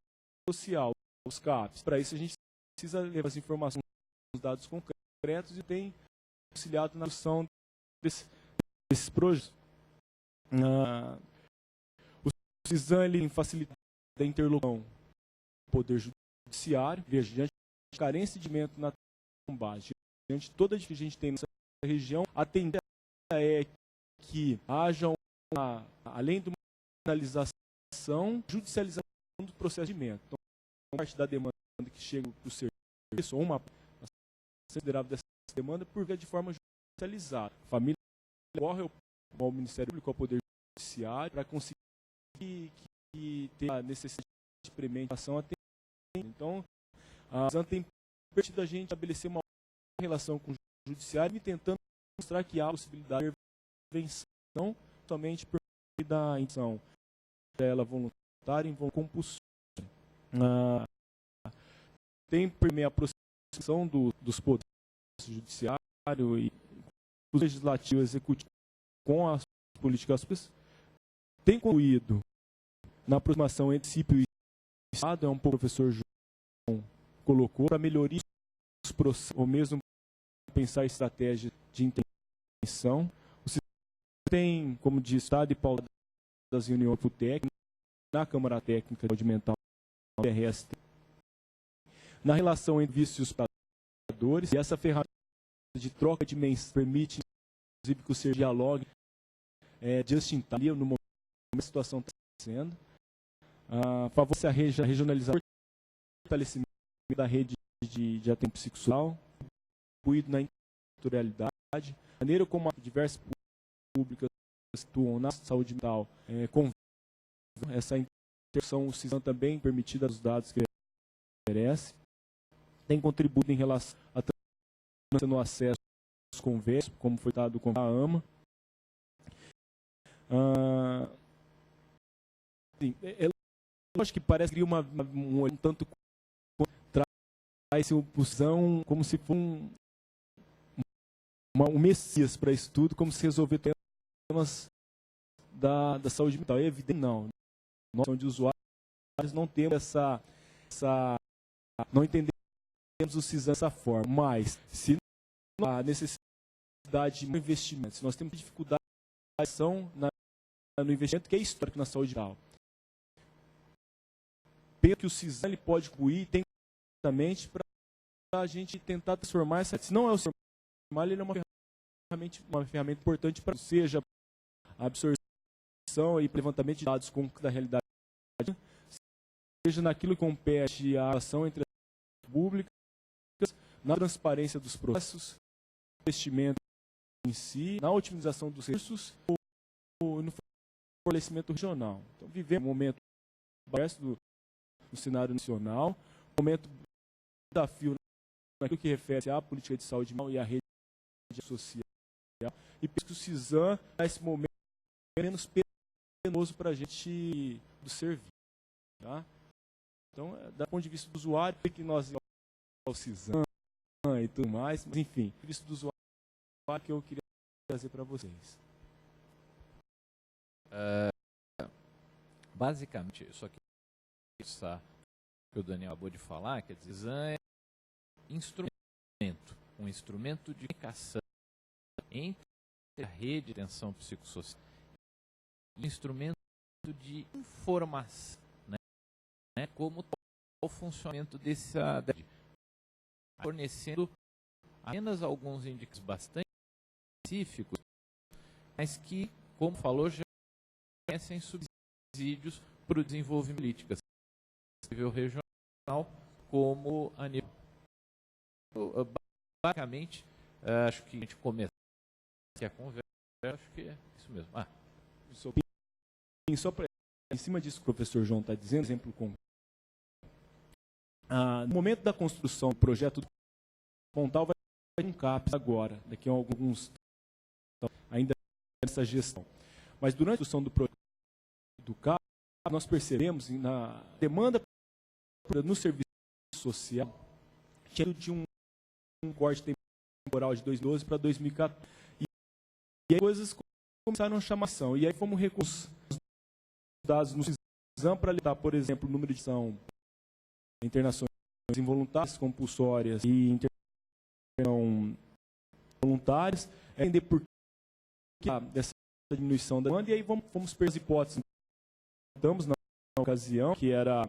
Speaker 4: social, os CAPs. Para isso, a gente precisa levar as informações, os dados concretos e tem auxiliado na produção desses projetos. O CISAM ele facilita a interlocução com o Poder Judiciário, veja, diante de carência de dinheiro na base, diante de toda a que a gente tem nessa região, a tendência é que haja, além de uma finalização, judicialização do procedimento. Então, parte da demanda que chega para o serviço, ou uma considerável dessa demanda, por via de forma judicializada. A família corre ao Ministério Público, ao Poder Judiciário, para conseguir ter a necessidade de premente-ação atendida. Então, a CISAM tem permitido a gente estabelecer uma relação com o Judiciário e tentando mostrar que há possibilidade de intervenção somente por meio da intenção dela voluntária e compulsória. Tem por meio a aproximação dos poderes judiciário e o legislativo e executivo com as políticas públicas, tem contribuído na aproximação entre município e Estado, é um pouco o professor João colocou, para melhoria dos processos, ou mesmo pensar estratégia de intervenção. O sistema tem, como diz, Estado e pauta das reuniões técnicas, na Câmara Técnica de Saúde Mental, RST, na relação entre vícios e os prestadores, e essa ferramenta de troca de mensagens permite, inclusive, que o serviço dialogue just in time, no momento que a situação está acontecendo, favorece a regionalização, fortalecimento da rede de atendimento psicossocial, contribuído na territorialidade, maneira como diversas públicas atuam na saúde mental, essa interação, o CISAM também permitida dos dados que oferece, tem contribuído em relação a no acesso aos convênios, como foi dado com a AMA. Eu acho que parece que um tanto traz o CISAM como se fosse um messias para isso tudo, como se resolver temas da saúde mental. É evidente, não. Nós, de usuários, não temos não entendemos o CISAM dessa forma, mas se não há necessidade de investimento, se nós temos dificuldade no investimento, que é histórico na saúde mental, penso que o CISAM ele pode contribuir para a gente tentar transformar essa. Se não é o CISAM, ele é uma ferramenta ferramenta importante para seja a absorção e levantamento de dados da realidade, seja naquilo que compete à relação entre as públicas, na transparência dos processos, investimento em si, na otimização dos recursos ou no fortalecimento regional. Então, vivemos um momento do cenário nacional, um momento de desafio naquilo que refere à política de saúde e à rede social, e penso que o CISAM dá esse momento menos penoso para a gente do serviço. Tá? Então, do ponto de vista do usuário, que nós ao CISAM e tudo mais, mas enfim, do ponto de vista do usuário que eu queria trazer para vocês.
Speaker 2: Basicamente, eu só queria pensar que o Daniel acabou de falar, que a CISAM é um instrumento de comunicação entre a rede de atenção psicossocial e um instrumento de informação, né, como o funcionamento dessa rede, fornecendo apenas alguns indicadores bastante específicos, mas que, como falou, já fornecem subsídios para o desenvolvimento de políticas a nível regional como a nível. Basicamente, acho que a gente começa a conversa, acho que é isso mesmo.
Speaker 4: Só para em cima disso que o professor João está dizendo, exemplo com no momento da construção do projeto do Pontal vai ter um CAPES agora, daqui a alguns ainda nessa gestão. Mas durante a construção do projeto do CAPES, nós percebemos na demanda no serviço social tinha de um corte temporal de 2012 para 2014. E aí coisas começaram a chamar atenção. E aí fomos recursos dados no CISAM para lidar, por exemplo, o número de internações involuntárias, compulsórias e internação voluntárias, entender por que dessa diminuição da demanda. E aí fomos para as hipóteses. Estamos na ocasião que era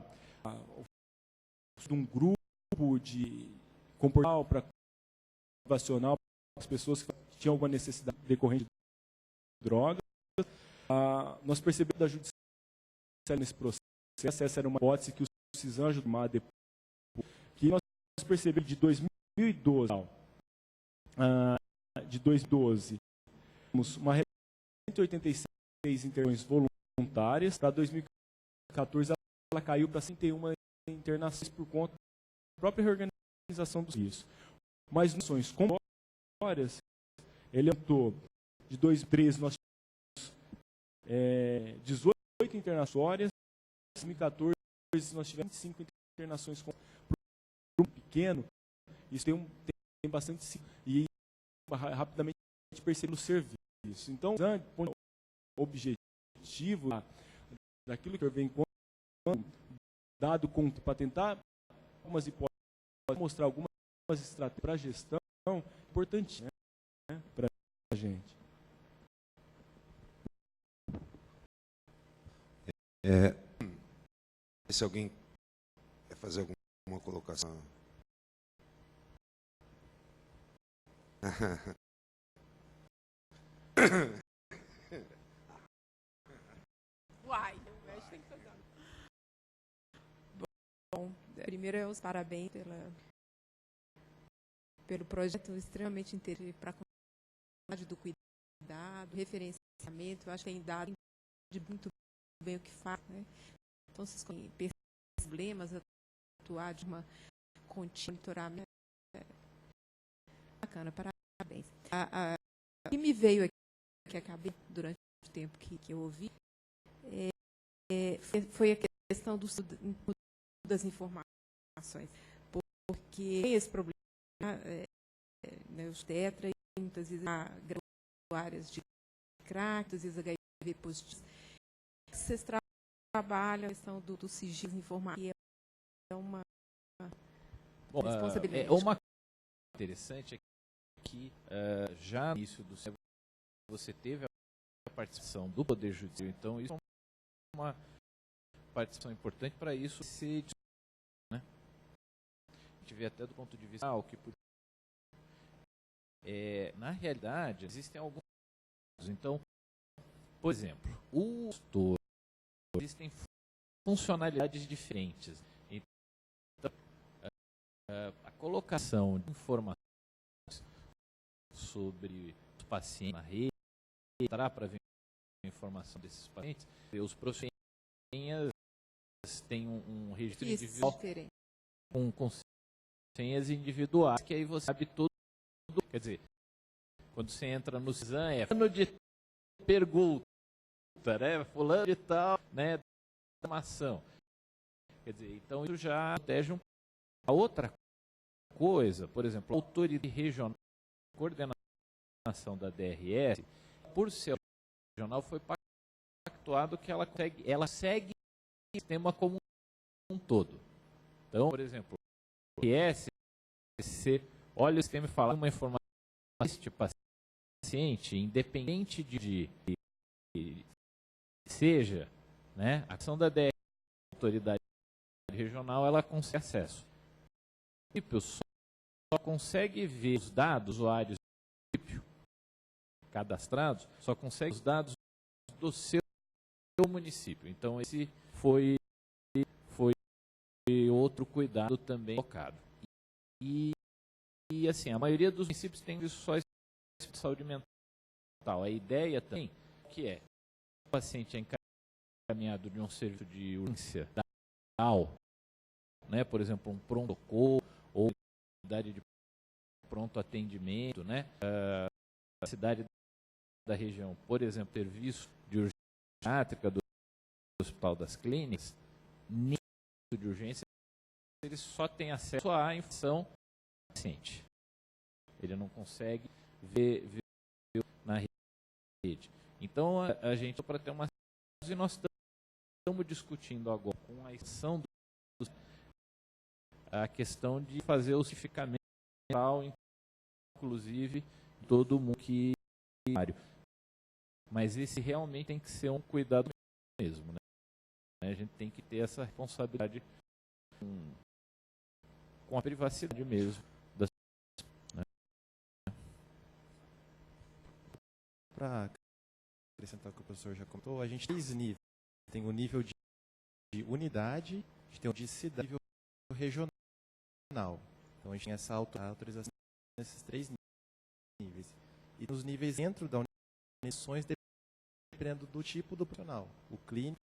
Speaker 4: um grupo de comportamental para motivacional para as pessoas que tinham alguma necessidade decorrente de drogas. Nós percebemos da judiciária nesse processo, essa era uma hipótese que o CISAM ajudou a depois, que nós percebemos de 2012 temos uma 186 intervenções voluntárias, para 2014 ela caiu para 61 internações por conta da própria reorganização do serviço. Mas nas ações compulsórias, ele aumentou. De 2013 nós tivemos 18 internações, em 2014 nós tivemos 25 internações por um pequeno. Isso tem bastante e rapidamente a gente percebe o serviço. Então, o objetivo daquilo que vem dado para tentar algumas hipóteses, mostrar algumas estratégias para a gestão importantes, né, para a gente.
Speaker 1: Se alguém quer fazer alguma colocação.
Speaker 5: Uai, o mestre tem que fazer. Bom, primeiro os parabéns pelo projeto extremamente interessante para a comunidade do cuidado, referenciamento. Eu acho que tem dado de muito bem o que faz, né? Então, vocês percebem problemas, atuar de uma contínua monitoramento. Bacana, parabéns. O que me veio aqui, que acabei durante o tempo que eu ouvi, foi a questão das informações, porque tem esse problema, os tetra, e muitas vezes há áreas de crack, muitas vezes HIV positivo. Vocês trabalham a questão do sigilo informativo, é uma responsabilidade.
Speaker 2: Uma coisa interessante é que já no início do século você teve a participação do Poder Judiciário, então isso é uma participação importante para isso ser, né? A gente vê até do ponto de vista que Na realidade, existem alguns. Então, por exemplo, o gestor, existem funcionalidades diferentes. Então, a colocação de informações sobre os pacientes na rede, para ver a informação desses pacientes, os profissionais têm um registro individual com senhas individuais, que aí você sabe tudo. Quer dizer, quando você entra no CISAM, é fulano de pergunta, né? Fulano de tal, né? Informação. Quer dizer, então isso já protege a outra coisa, por exemplo, a autoridade regional, a coordenação da DRS, por ser regional, foi pactuado que ela segue o sistema como um todo. Então, por exemplo, o DRS, você olha o sistema e fala uma informação deste paciente, independente de seja, né, a ação da DRS, autoridade regional, ela consegue acesso. O município só consegue ver os dados usuários do município cadastrados, só consegue os dados do seu município. Então, esse foi outro cuidado também colocado. E assim, a maioria dos municípios tem só de saúde mental. A ideia também que é o paciente é encaminhado de um serviço de urgência, né, por exemplo, um pronto-socorro ou unidade de pronto atendimento, né, a cidade da região, por exemplo, serviço de urgência pediátrica do Hospital das Clínicas, nisso de urgência, ele só tem acesso à informação do paciente. Ele não consegue ver na rede. Então, a gente, para ter uma... E nós estamos discutindo agora com a exceção a questão de fazer o certificamento, inclusive, todo mundo que... Mas esse realmente tem que ser um cuidado mesmo, né? A gente tem que ter essa responsabilidade com a privacidade mesmo.
Speaker 3: Para acrescentar o que o professor já comentou, a gente tem 3 níveis. Tem o nível de unidade, a gente tem o de cidade e o nível regional. Então a gente tem essa autorização nesses 3 níveis. E nos níveis dentro da unidade, dependendo do tipo do profissional. O clínico,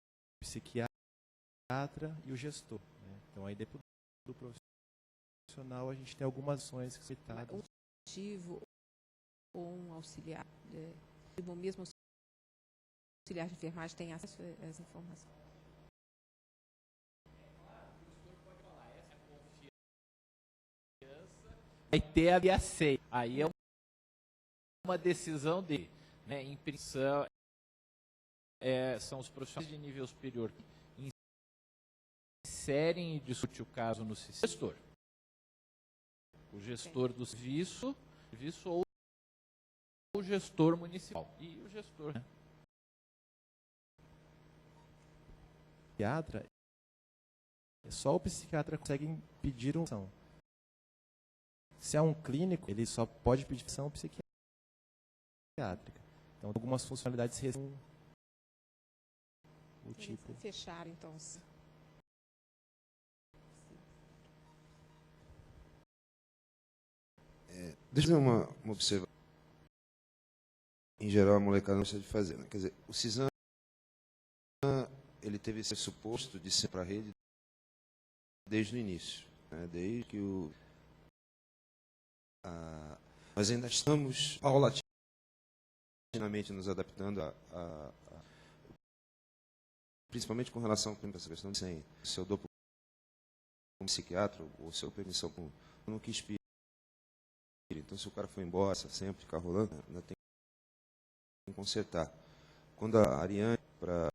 Speaker 3: o psiquiatra e o gestor. Né? Então aí dependendo do profissional, a gente tem algumas ações citadas.
Speaker 5: Um ativo ou um auxiliar, o mesmo auxiliar de enfermagem tem acesso a essa informação.
Speaker 2: Vai ter a aceito. Aí é uma decisão dele, né? Em princípio, são os profissionais de nível superior que inserem e discutem o caso no gestor. O gestor do serviço ou o gestor municipal. E o gestor, né?
Speaker 3: Psiquiatra, só o psiquiatra consegue pedir uma ação. Se é um clínico, ele só pode pedir ação psiquiátrica. Então, algumas funcionalidades resumem o tipo.
Speaker 5: Fechar, então.
Speaker 1: Deixa eu fazer uma observação. Em geral, a molecada não precisa de fazer. Né? Quer dizer, o CISAM, ele teve esse suposto de ser para a rede desde o início. Né? Desde que nós ainda estamos paulatinamente nos adaptando principalmente com relação a essa questão de senha. Se eu dou para um psiquiatra, ou se eu permissão para eu não quis pedir. Então, se o cara foi embora, sempre ficar rolando, ainda tem que consertar. Quando a Ariane, para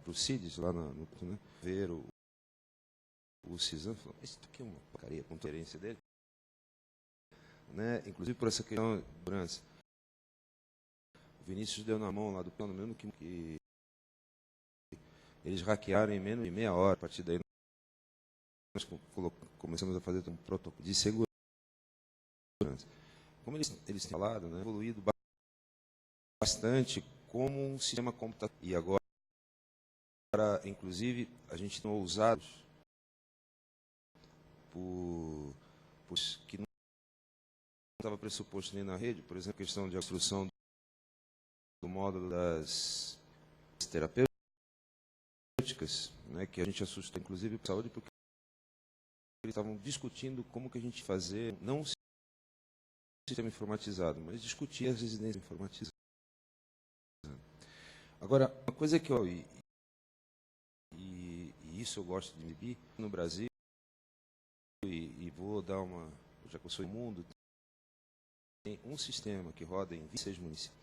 Speaker 1: o CIDES, lá no né, ver o CISAM, falou, isso aqui é uma porcaria, com a interferência dele. Né? Inclusive por essa questão de segurança. O Vinícius deu na mão lá do plano, mesmo que eles hackearam em menos de meia hora. A partir daí, nós começamos a fazer um protocolo de segurança. como eles têm falado, né, evoluído bastante como um sistema computacional. E agora, inclusive, a gente tem ousados por que não estava pressuposto nem na rede, por exemplo, a questão de construção do módulo das terapêuticas, né, que a gente assustou, inclusive, para a saúde, porque eles estavam discutindo como que a gente fazer, não um sistema informatizado, mas discutir as residências informatizadas. Agora, uma coisa que eu... E isso eu gosto de medir no Brasil, e vou dar uma... Já que eu sou no mundo, tem um sistema que roda em 26 municípios,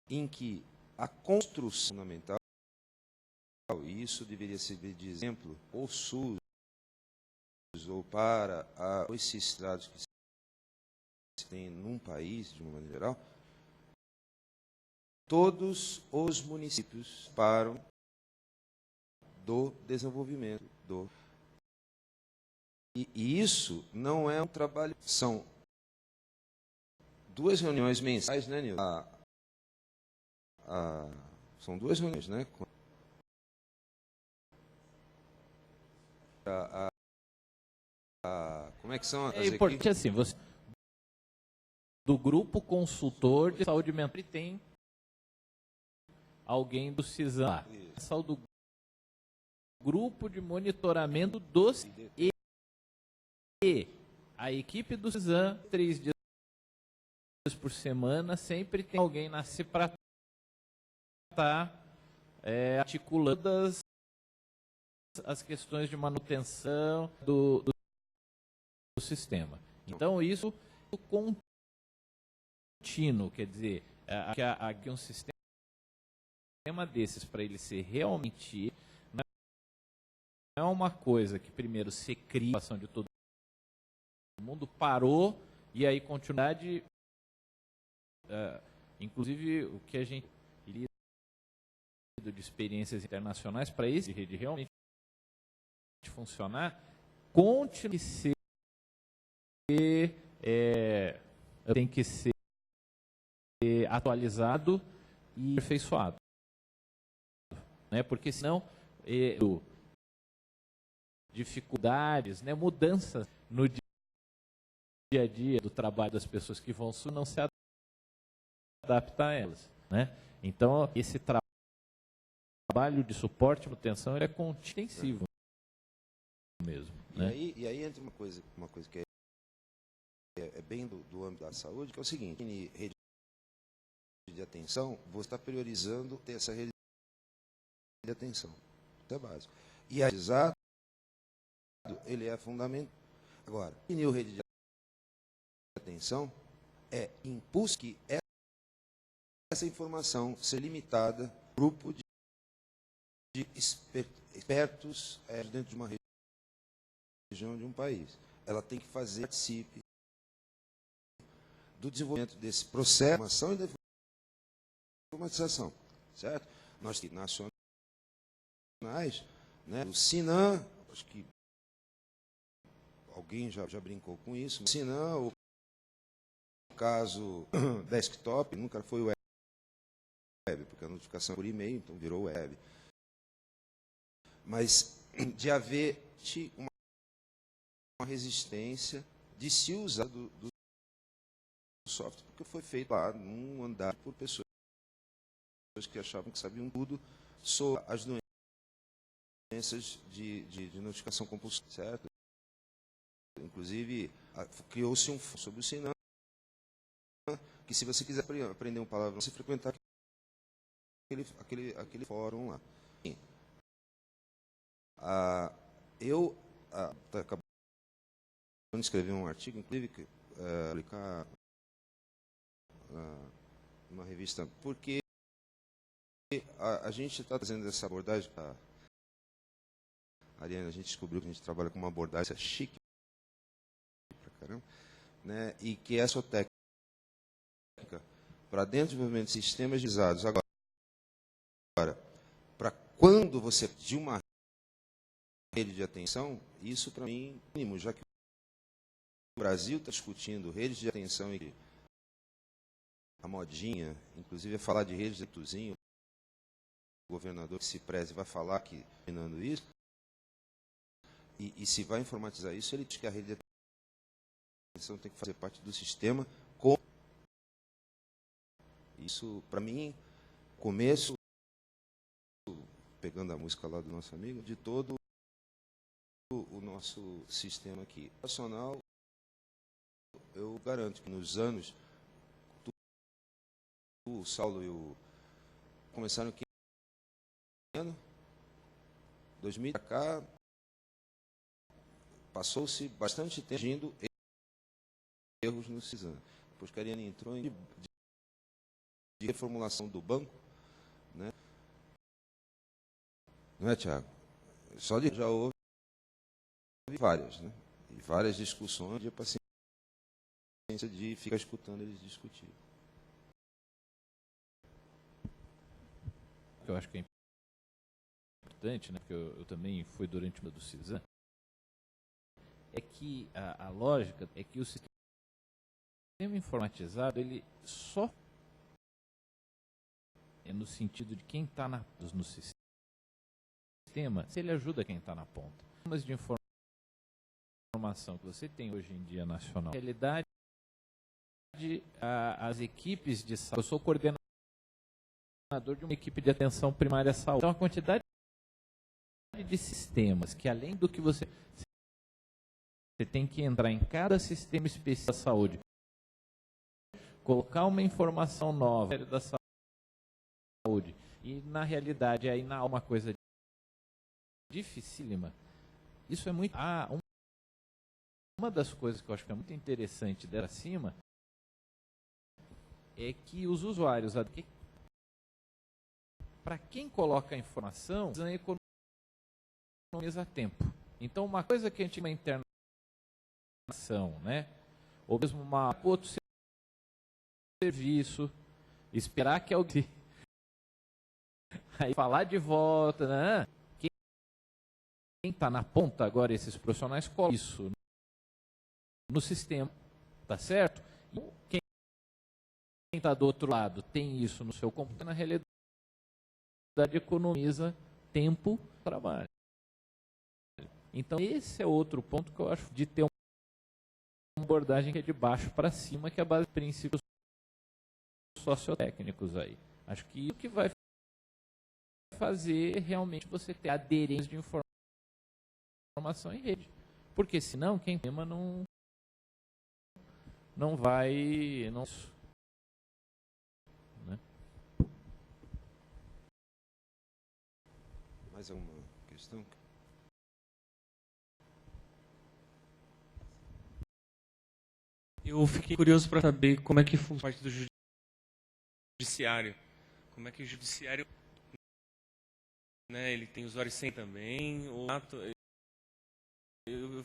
Speaker 1: em que a construção fundamental, e isso deveria servir de exemplo, ou SUS, ou para esses estados que se tem num país, de uma maneira geral, todos os municípios param do desenvolvimento. E isso não é um trabalho, são 2 reuniões mensais, né, Nilson? São 2 reuniões, né? Como é que são as
Speaker 2: importante
Speaker 1: equipes?
Speaker 2: assim, você do grupo consultor de saúde mental tem alguém do CISAM, do grupo de monitoramento dos e a equipe do CISAM 3 dias por semana sempre tem alguém nascer para estar articulando as questões de manutenção do sistema. Então isso contínuo, quer dizer, que um sistema desses, para ele ser realmente, não é uma coisa que primeiro se cria a ação de todo mundo, parou e aí continuidade, inclusive o que a gente iria de experiências internacionais para esse rede realmente funcionar, continua tem que ser atualizado e aperfeiçoado, né? Porque senão dificuldades, né, mudanças no dia a dia do trabalho das pessoas que vão não se adaptar a elas, né? Então esse trabalho de suporte e manutenção ele é intensivo mesmo, né?
Speaker 1: E aí entra uma coisa que é bem do âmbito da saúde, que é o seguinte: rede de atenção, você está priorizando ter essa rede de atenção, isso é básico. E a exato, ele é fundamental. Agora, definir rede de atenção é impulso que essa informação ser limitada a grupo de expertos dentro de uma região de um país. Ela tem que fazer participe do desenvolvimento desse processo de informação e da informatização, certo? Nós temos nacionais, né? O SINAM, acho que alguém já brincou com isso. O SINAM, o caso desktop, nunca foi web, porque a notificação é por e-mail, então virou web. Mas de haver uma resistência de se usar do software, porque foi feito lá num andar por pessoas que achavam que sabiam tudo sobre as doenças de notificação compulsiva, certo? Inclusive, criou-se um sobre o SINAM, que se você quiser aprender uma palavra, você frequentar aquele fórum lá. Eu acabei de escrever um artigo, inclusive, publicar numa revista, porque a gente está trazendo essa abordagem, Ariane, a gente descobriu que a gente trabalha com uma abordagem chique pra caramba, né? E que é técnica para dentro do desenvolvimento de sistemas utilizados. Agora, para quando você de uma rede de atenção, isso para mim, já que Brasil está discutindo redes de atenção e a modinha, inclusive é falar de redes de tuzinho, o governador que se preze vai falar que terminando isso, e se vai informatizar isso, ele diz que a rede de atenção tem que fazer parte do sistema. Isso, para mim, começo, pegando a música lá do nosso amigo, de todo o nosso sistema aqui. Nacional, eu garanto que nos anos, o Saulo e o começaram que ano 2000 para cá, passou-se bastante tempo agindo erros no CISAM. Depois que a Ariane entrou em de reformulação do banco, né? Não é, Tiago? Só de já houve várias, né? E várias discussões de paciência de ficar escutando eles discutir.
Speaker 2: Eu acho que é importante, né? Porque eu também fui durante uma do CISAM, é que a lógica é que o sistema informatizado, ele só é no sentido de quem está no sistema, se ele ajuda quem está na ponta. Mas de informação que você tem hoje em dia nacional, na realidade, as equipes de saúde, eu sou coordenador de uma equipe de atenção primária à saúde, então a quantidade de sistemas que além do que você tem que entrar em cada sistema específico da saúde, colocar uma informação nova da saúde, e na realidade aí na uma coisa dificílima. Isso é muito... uma das coisas que eu acho que é muito interessante dela acima é que os usuários, para quem coloca a informação, economiza tempo. Então uma coisa que a gente tem uma internação, né? Ou mesmo outro serviço, esperar que alguém aí falar de volta, né? Quem está na ponta agora, esses profissionais, colocam isso no sistema, tá certo? E quem está do outro lado tem isso no seu computador, na realidade economiza tempo, trabalho. Então esse é outro ponto que eu acho de ter uma abordagem que é de baixo para cima, que é a base de princípios sociotécnicos aí. Acho que isso que vai fazer realmente você ter aderência de informação em rede. Porque senão quem tema não vai... né?
Speaker 1: Mais alguma questão?
Speaker 6: Eu fiquei curioso para saber como é que funciona a parte do judiciário. Como é que o judiciário, né, ele tem usuário sem também, ou eu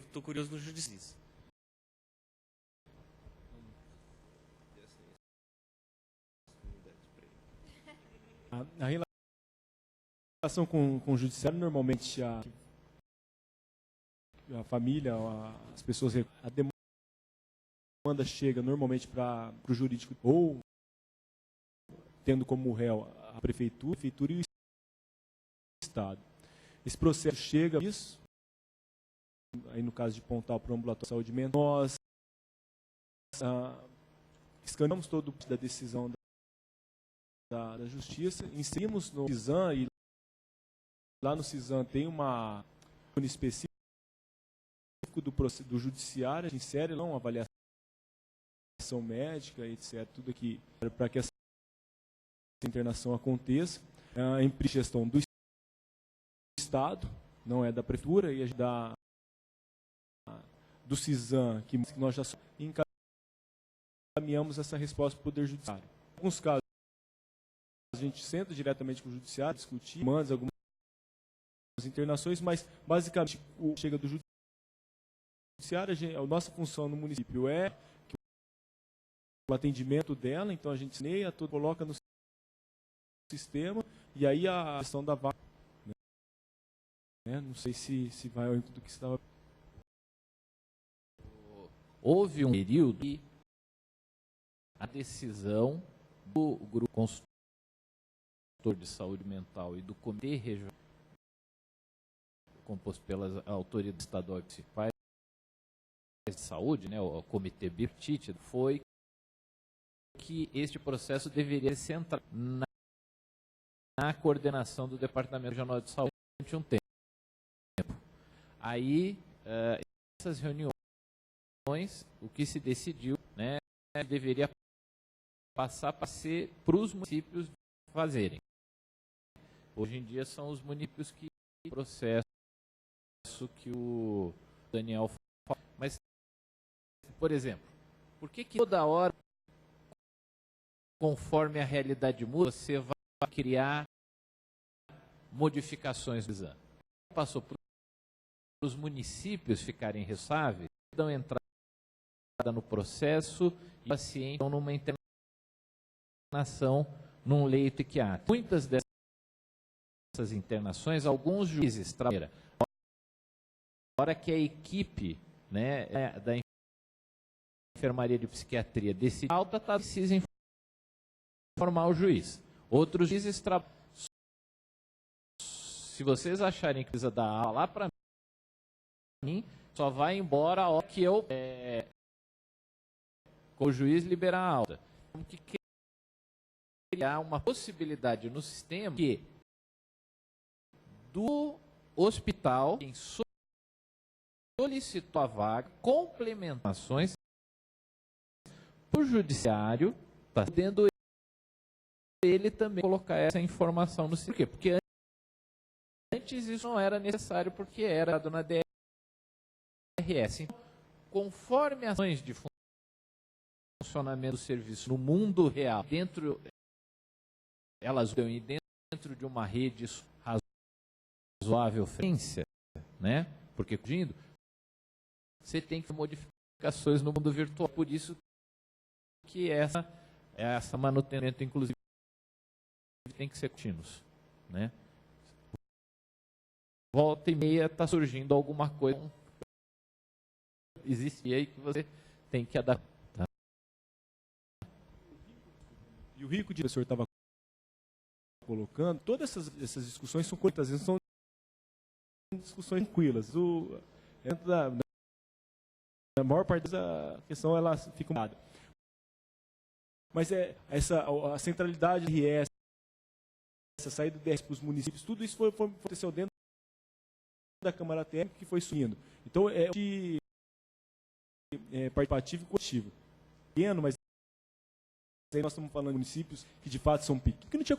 Speaker 6: estou curioso no judiciário.
Speaker 4: A relação com o judiciário, normalmente a família, as pessoas, a demanda chega normalmente para o jurídico, ou tendo como réu a prefeitura e o Estado. Esse processo chega, isso, aí no caso de Pontal para o ambulatório de saúde mental, nós escaneamos todo o da decisão da justiça, inserimos no CISAM, e lá no CISAM tem uma específico do judiciário, a gente insere lá uma avaliação médica, etc., tudo aqui para que essa internação aconteça. A gestão do Estado, não é da prefeitura, e do CISAM, que nós já encaminhamos essa resposta para o Poder Judiciário. Em alguns casos, a gente senta diretamente com o Judiciário, discutir, manda algumas internações, mas basicamente chega do Judiciário, a nossa função no município é que o atendimento dela, então a gente esneia, tudo coloca no sistema, e aí a questão da vaga, né? Não sei se vai ao do que estava.
Speaker 2: houve um período que a decisão do grupo consultor de saúde mental e do comitê regional, composto pelas autoridades estaduais principais de saúde, né, o comitê bipartite, foi que este processo deveria ser centrado na coordenação do Departamento Regional de Saúde durante um tempo. Aí, essas reuniões, o que se decidiu, né, deveria passar para ser para os municípios fazerem. Hoje em dia são os municípios que processo que o Daniel fala. Mas, por exemplo, por que toda hora, conforme a realidade muda, você vai criar modificações do exame? Passou para os municípios ficarem responsáveis, dão entrada no processo e o paciente estão numa internação num leito psiquiátrico. Muitas dessas internações, alguns juízes trabalham. A hora que a equipe, né, da enfermaria de psiquiatria decide alta, precisa informar o juiz. Outros juízes trabalham. Se vocês acharem que precisa dar aula lá para mim, só vai embora a hora que eu com o juiz liberar a alta. Temos que criar uma possibilidade no sistema que do hospital, quem solicitou a vaga, complementações, o judiciário está podendo ele também colocar essa informação no sistema. Por quê? Porque antes isso não era necessário, porque era dado na DRS. Então, conforme as ações de funcionamento do serviço no mundo real, elas dão dentro de uma rede razoável frequência, né? Porque você tem que ter modificações no mundo virtual. Por isso que essa manutenção, inclusive, tem que ser contínuos, né? Volta e meia está surgindo alguma coisa. Existe aí que você tem que adaptar.
Speaker 4: E o rico de professor estava colocando, todas essas discussões são muitas vezes são discussões tranquilas. Na maior parte da questão ela fica humada. Mas a centralidade do RS, essa saída do DRS para os municípios, tudo isso aconteceu dentro da Câmara Técnica que foi subindo. Então é participativo e coletivo. Pequeno, mas aí nós estamos falando de municípios que de fato são pequenos, que não tinha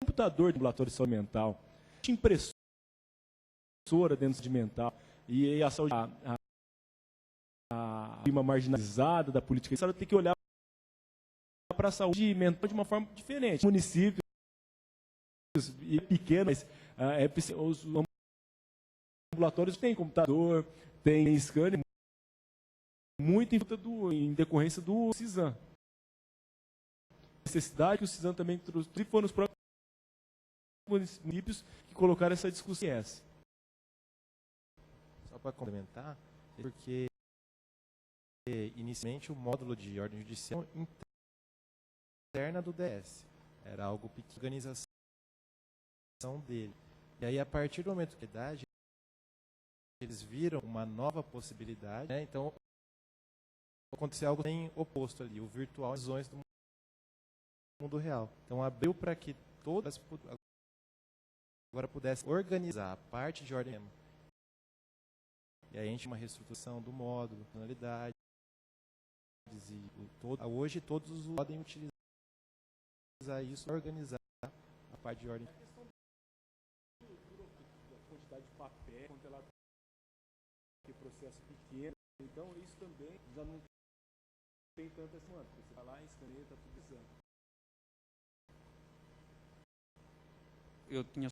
Speaker 4: computador de ambulatório de saúde mental, não tinha impressora dentro de mental, e a saúde, a prima marginalizada da política, a tem que olhar para a saúde mental de uma forma diferente. Municípios pequenos, os ambulatórios têm computador, tem scanner, muito em decorrência do CISAM. Necessidade que o CISAM também trouxe, e foram os próprios municípios que colocaram essa discussão.
Speaker 3: Só para complementar, porque inicialmente o módulo de ordem judicial interna do DS era algo pequeno, organização dele. E aí, a partir do momento que idade, eles viram uma nova possibilidade, né? Então aconteceu algo bem oposto ali, o virtual, visões do mundo real. Então abriu para que todas agora pudessem organizar a parte de ordem. E aí a gente tem uma reestruturação do módulo, finalidades, e hoje todos os usuários podem utilizar isso para organizar a parte de ordem.
Speaker 4: A questão da quantidade de papel, quanto ela tem processo pequeno, então isso também já não tem tanta semana. Você vai lá, escaneia, está tudo usando.
Speaker 7: Eu tinha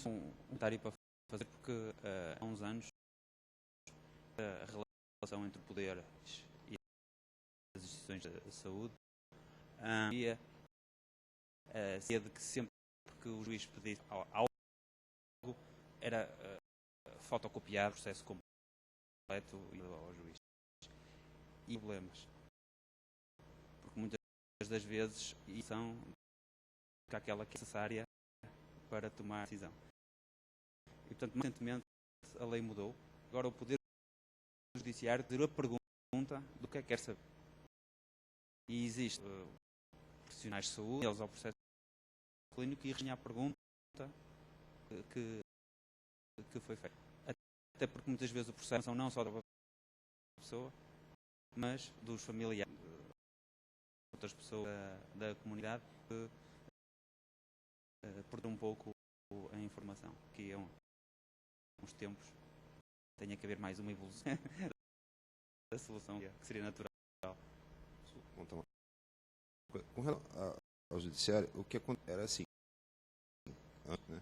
Speaker 7: um comentário para fazer porque há uns anos a relação entre o poder e as instituições de saúde havia a ideia de que sempre que o juiz pedisse algo era fotocopiado, processo e ao juiz. E problemas. Porque muitas das vezes são aquela que é necessária para tomar a decisão. E, portanto, mais recentemente a lei mudou. Agora o Poder Judiciário ter a pergunta do que é que quer saber. E existe profissionais de saúde, eles ao processo clínico e respondem à pergunta que foi feita. Até porque muitas vezes o processo não só da pessoa, mas dos familiares, de outras pessoas da comunidade, que perdeu um pouco a informação, que é uns tempos tenha que haver mais uma evolução da solução que seria natural.
Speaker 1: Com relação ao judiciário, o que era assim, né?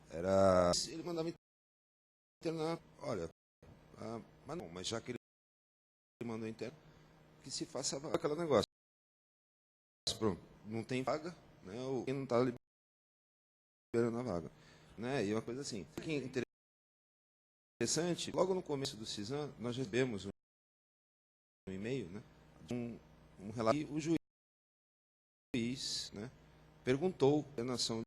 Speaker 1: Era se ele mandava internar, olha, mas já que ele mandou internar, que se faça aquele negócio. Pronto, não tem vaga, né? Ou quem não está liberando a vaga, né? E uma coisa assim, que interessante, logo no começo do CISAM, nós recebemos um e-mail, né? De um relato que o juiz, né, perguntou a nação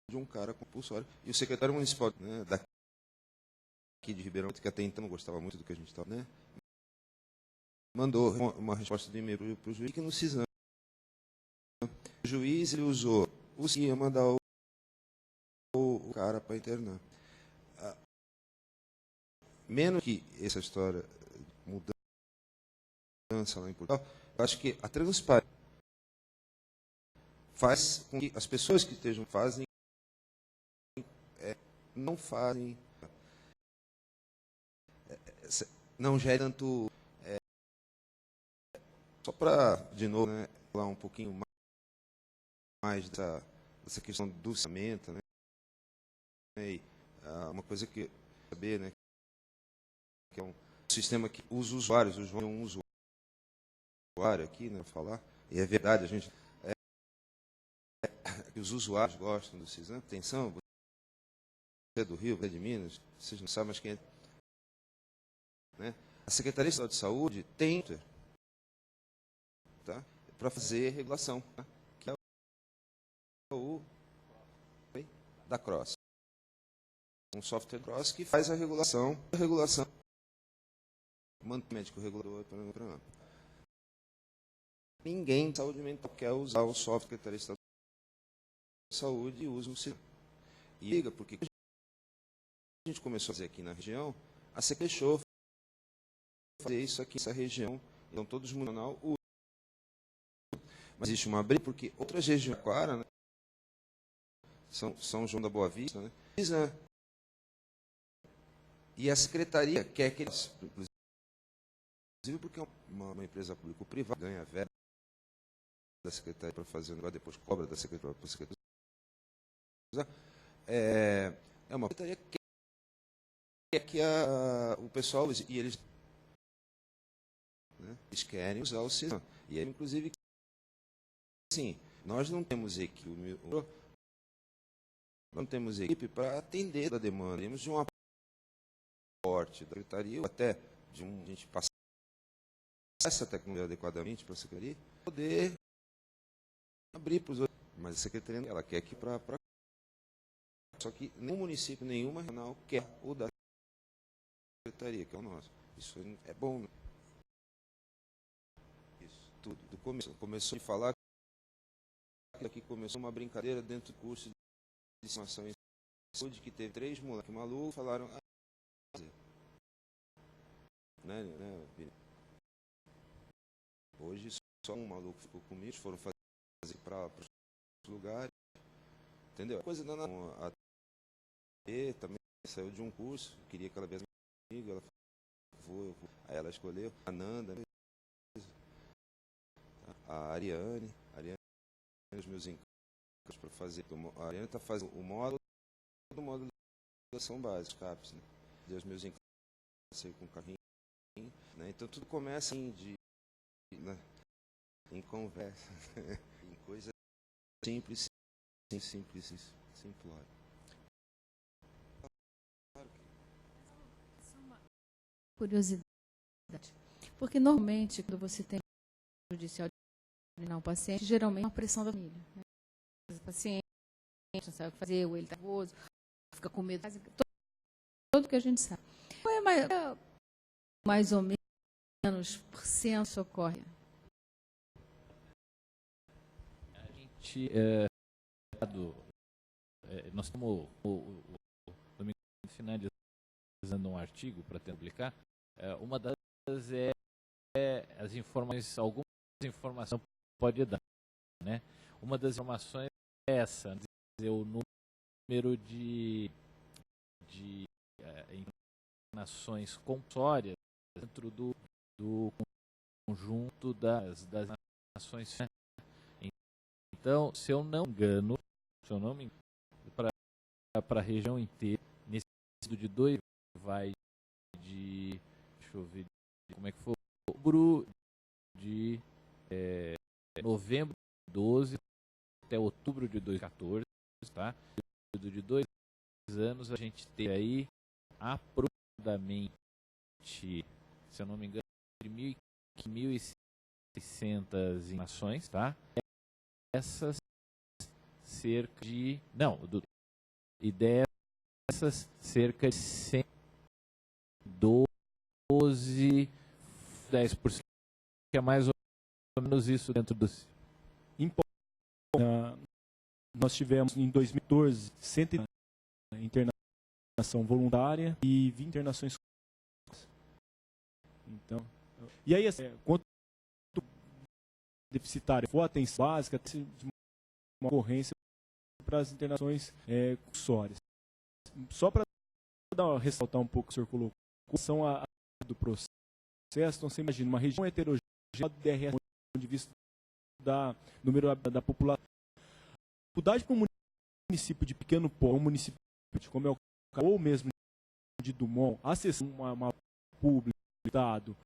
Speaker 1: de um cara compulsório, e o secretário municipal, né, daqui de Ribeirão, que até então não gostava muito do que a gente estava, né, mandou uma resposta de e-mail para o juiz, que no CISAM o juiz ele usou o que ia mandar o cara para internar. Menos que essa história mudança lá em Portugal, eu acho que a transparência faz com que as pessoas que estejam não fazem, não gere tanto, só para, de novo, né, falar um pouquinho mais dessa questão do orçamento, né, e, uma coisa que saber, né, que é um sistema que os usuários, o João é um usuário aqui, né, falar, e é verdade, a gente que os usuários gostam do CISAM. Atenção, você é do Rio, você é de Minas, vocês não sabem mais quem é. Né? A Secretaria Estadual de Saúde tem, tá, para fazer regulação, tá? Que é o da Cross. Um software Cross que faz a regulação médico regulador. Ninguém de saúde mental quer usar o software da Secretaria Estadual de Saúde e usa o CISAM. E liga, porque a gente começou a fazer aqui na região, a Secretaria deixou fazer isso aqui nessa região, então todos os municípios usam. Mas existe uma briga, porque outras regiões de Aquara, né, São João da Boa Vista, né, e a Secretaria quer que eles, inclusive porque é uma empresa público-privada, ganha verba da Secretaria para fazer o negócio, depois cobra da Secretaria para a Secretaria. É uma secretaria que quer que o pessoal, e eles, né, eles querem usar o CISAM. E aí, inclusive, assim, nós não temos equipe, para atender a demanda. Temos de um aporte da secretaria, ou até de a gente passar essa tecnologia adequadamente para a secretaria, poder abrir para os outros. Mas a secretaria, ela quer que para só que nenhum município, nenhuma regional quer o da secretaria, que é o nosso. Isso é bom, né? Isso, tudo. Do começo. Começou a falar que aqui começou uma brincadeira dentro do curso de estimação em saúde, que teve 3 moleques malucos, falaram, né? Hoje só um maluco ficou comigo, foram fazer para os lugares, entendeu? Coisa da a também saiu de um curso, queria que ela viesse comigo, ela falou, aí ela escolheu a Nanda, a Ariane, os meus encantos para fazer. A Ariane está fazendo o módulo de ação básica, CAPS, né? E os meus encantos com o carrinho, né? Então tudo começa né, em conversa, em coisa simples, simplória.
Speaker 8: curiosidade. Porque normalmente, quando você tem judicial de internar o paciente, geralmente é uma pressão da família. Né? O paciente não sabe o que fazer, ou ele está nervoso, fica com medo, tudo que a gente sabe. Qual é mais ou menos por cento ocorre?
Speaker 2: A gente, nós estamos finalizando um artigo para publicar. Uma das as informações, algumas informações pode dar, né? Uma das informações é essa, dizer, o número de internações compulsórias dentro do conjunto das nações. Então, se eu não me engano, para a região inteira, nesse período de 2 vai de, deixa eu ver como é que foi, outubro de novembro de 2012 até outubro de 2014, tá? Período de 2 anos, a gente tem aí aproximadamente, se eu não me engano, entre 1.600 nações, tá? Essas cerca de, e dessas cerca de 112, 10%, que é mais ou menos isso dentro do...
Speaker 4: Nós tivemos em 2014 100 internação voluntária e 20 internações. Então, e aí, assim, quanto deficitário for a atenção básica, de uma ocorrência para as internações compulsórias. Só para ressaltar um pouco o que o senhor colocou, com relação à do processo, então você imagina uma região heterogênea, DRS, do ponto de vista da número da população. A dificuldade para um município de pequeno porte, um município como é o caso, ou mesmo de Dumont, acessar uma pública, dado,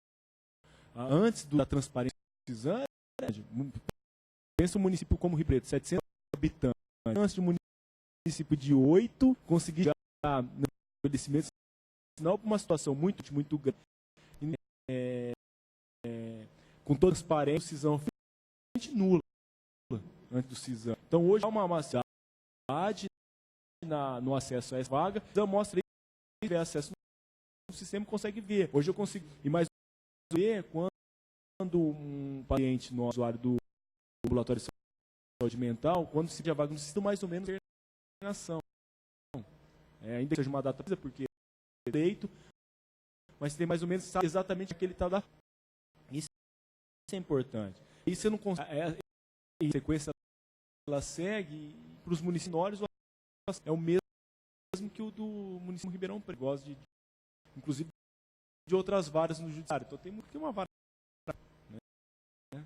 Speaker 4: antes da transparência, pensa um município como Rio Preto, 700 habitantes, antes de um município de 8, conseguir chegar no estabelecimento, senão uma situação muito grande, com toda a transparência, decisão nula antes do CISAM. Então hoje há uma cidade no acesso a essa vaga, o CISAM mostra aí que tiver acesso no sistema consegue ver. Hoje eu consigo, e mais ver quando um paciente, no usuário do ambulatório de saúde mental, quando se tiver vaga no sistema, mais ou menos internação. Ainda que seja uma data precisa, porque é direito, mas tem mais ou menos sabe exatamente aquele tal da. Isso é importante. E você não consegue. A sequência ela segue para os municípios é o mesmo que o do município de Ribeirão Preto, gosta de, inclusive de outras varas no judiciário. Então tem uma vara. Né?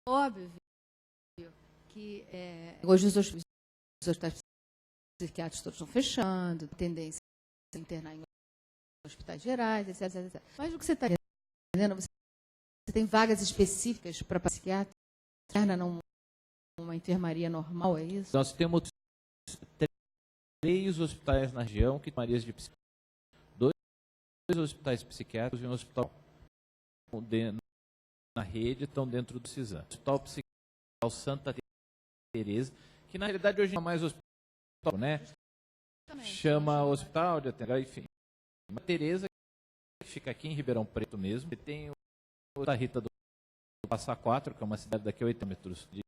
Speaker 8: Óbvio que hoje os hospitais psiquiátricos todos estão fechando, a tendência a internar em hospitais gerais, etc. Mas o que você está entendendo, você tem vagas específicas para psiquiatra, não uma enfermaria normal, é isso?
Speaker 2: Nós temos 3 hospitais na região que têm de psiquiatra, 2 hospitais psiquiátricos e um hospital na rede estão dentro do CISAM. O Hospital Psiquiátrico Santa Teresa, que na realidade hoje não é mais hospital, né? Chama Hospital de Atendimento, enfim. A Teresa, que fica aqui em Ribeirão Preto mesmo, e tem o da Rita do Passa Quatro, que é uma cidade daqui a 8 km de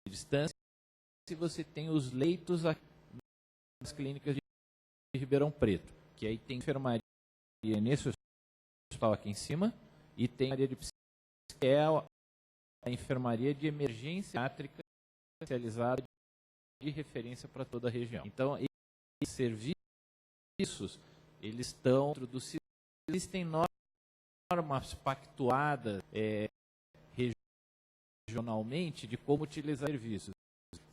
Speaker 2: distância, e você tem os leitos aqui nas clínicas de Ribeirão Preto, que aí tem enfermaria nesse hospital aqui em cima, e tem a área de psiquiatria, que é a enfermaria de emergência psiquiátrica especializada de referência para toda a região. Então, esses serviços, eles estão dentro do CISAM. Existem normas pactuadas regionalmente de como utilizar serviços.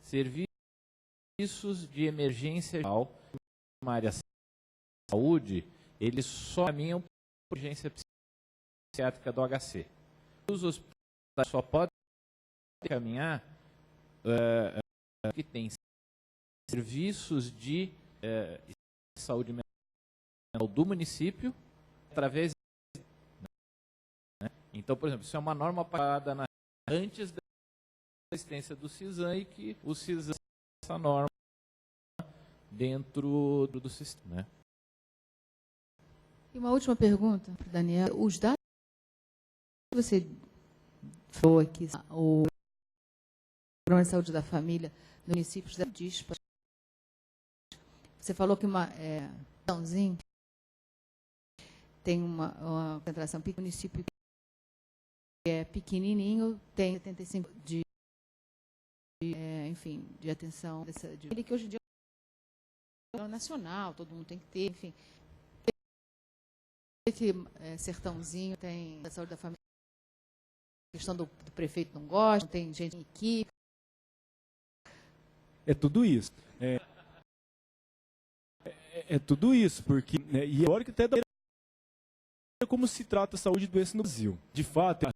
Speaker 2: Serviços de emergência geral, na área de saúde, eles só caminham por urgência psiquiátrica do HC. Os hospitais só podem caminhar que tem serviços de saúde mental do município através né? Então, por exemplo, isso é uma norma aprovada antes da existência do CISAM e que o CISAM essa norma dentro do sistema. Né?
Speaker 8: E uma última pergunta para o Daniel. Os dados que você falou aqui, o Programa de Saúde da Família no município diz. Você falou que uma tem uma concentração pequena, município que é pequenininho, tem 75 enfim, de atenção ele que hoje em dia é nacional, todo mundo tem que ter, enfim. Que Sertãozinho tem a saúde da família, a questão do prefeito não gosta, não tem gente em equipe.
Speaker 4: É tudo isso. É tudo isso, porque e é hora que até da como se trata a saúde e doença no Brasil. De fato, a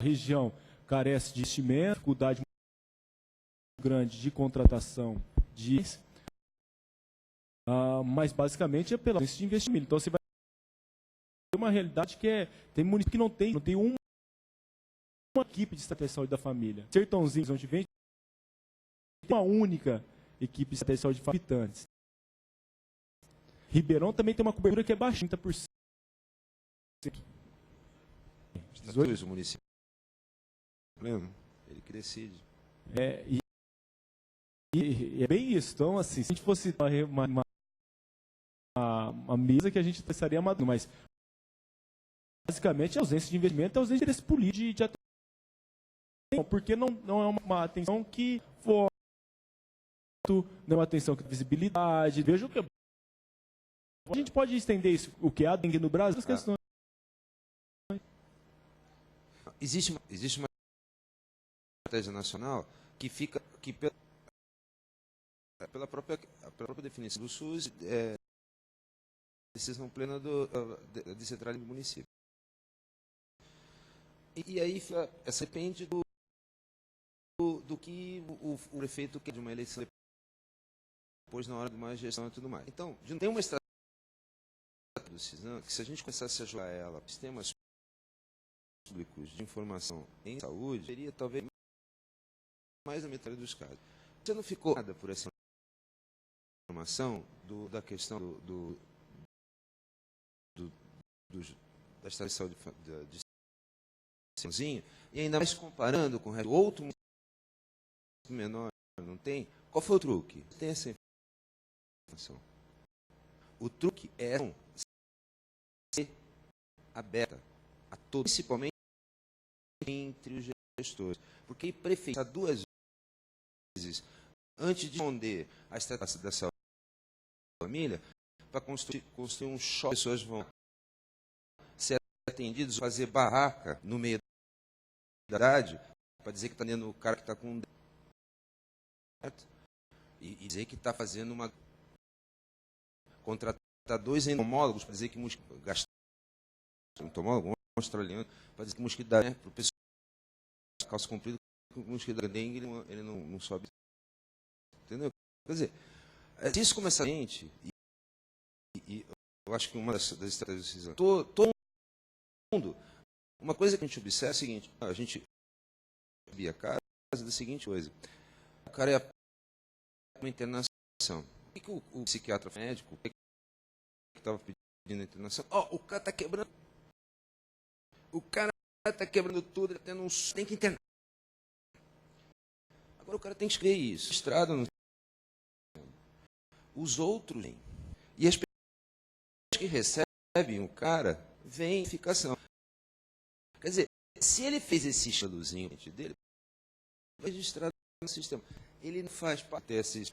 Speaker 4: região carece de investimento, dificuldade muito grande de contratação mas basicamente é pela ausência de investimento. Então você vai ter uma realidade que tem município que não tem uma equipe de estratégia de saúde da família. Sertãozinho, onde vem uma única equipe de estratégia de saúde de habitantes. Ribeirão também tem uma cobertura que é baixa, 30%.
Speaker 1: O município pleno, ele que decide.
Speaker 4: E é bem isso. Então, assim, se a gente fosse uma mesa que a gente estaria maduro, mas basicamente a ausência de investimento é a ausência de interesse político de atenção, porque não é uma atenção que voto, não é uma atenção que visibilidade. Veja o que a gente pode estender isso, o que é a dengue no Brasil, as questões.
Speaker 1: Existe uma estratégia nacional que fica pela própria definição do SUS, decisão plena da descentralização do município. E aí essa depende do que o prefeito quer de uma eleição depois na hora de uma gestão e tudo mais. Então, tem uma estratégia do CISAM que se a gente começasse a jogar ela para sistemas públicos de informação em saúde, seria talvez mais da metade dos casos. Você não ficou nada por essa informação da questão da estratégia de saúde de Sertãozinho, e ainda mais comparando com o resto, outro menor não tem. Qual foi o truque? Tem essa informação. O truque é ser aberta a todos, principalmente entre os gestores. Porque prefeito duas vezes antes de responder a estratégia da saúde da família, para construir um shopping, as pessoas vão ser atendidas, fazer barraca no meio da cidade, para dizer que está dando o cara que está com e dizer que está fazendo uma contratar 2 entomólogos para dizer que gastar um entomólogo, um australiano, para dizer que o mosquito dá, para o pessoal calça comprida, que o mosquito da dengue ele não sobe, entendeu? Quer dizer, se isso começar a gente, e eu acho que uma das estratégias todo mundo, uma coisa que a gente observa é a seguinte: a gente via casa da seguinte coisa, o cara é uma internação. O que o psiquiatra médico que estava pedindo a internação? O cara está quebrando. O cara está quebrando tudo, tem que internar. Agora o cara tem que escrever isso. Estrada no... Os outros, e as pessoas que recebem o cara, vem identificação. Quer dizer, se ele fez esse estudozinho dele, vai registrar no sistema. Ele não faz parte desses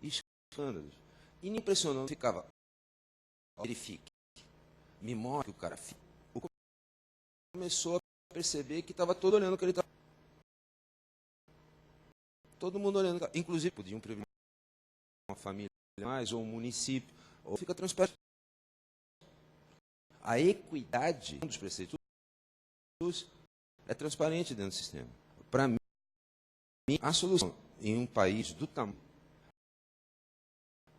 Speaker 1: escândalos. E me impressionou, ficava, verifique, me mostre o cara fica. Começou a perceber que estava todo olhando o que ele estava. Todo mundo olhando. Inclusive, podiam prevenir uma família mais, ou um município, ou fica transparente. A equidade dos preceitos é transparente dentro do sistema. Para mim, a solução em um país do tamanho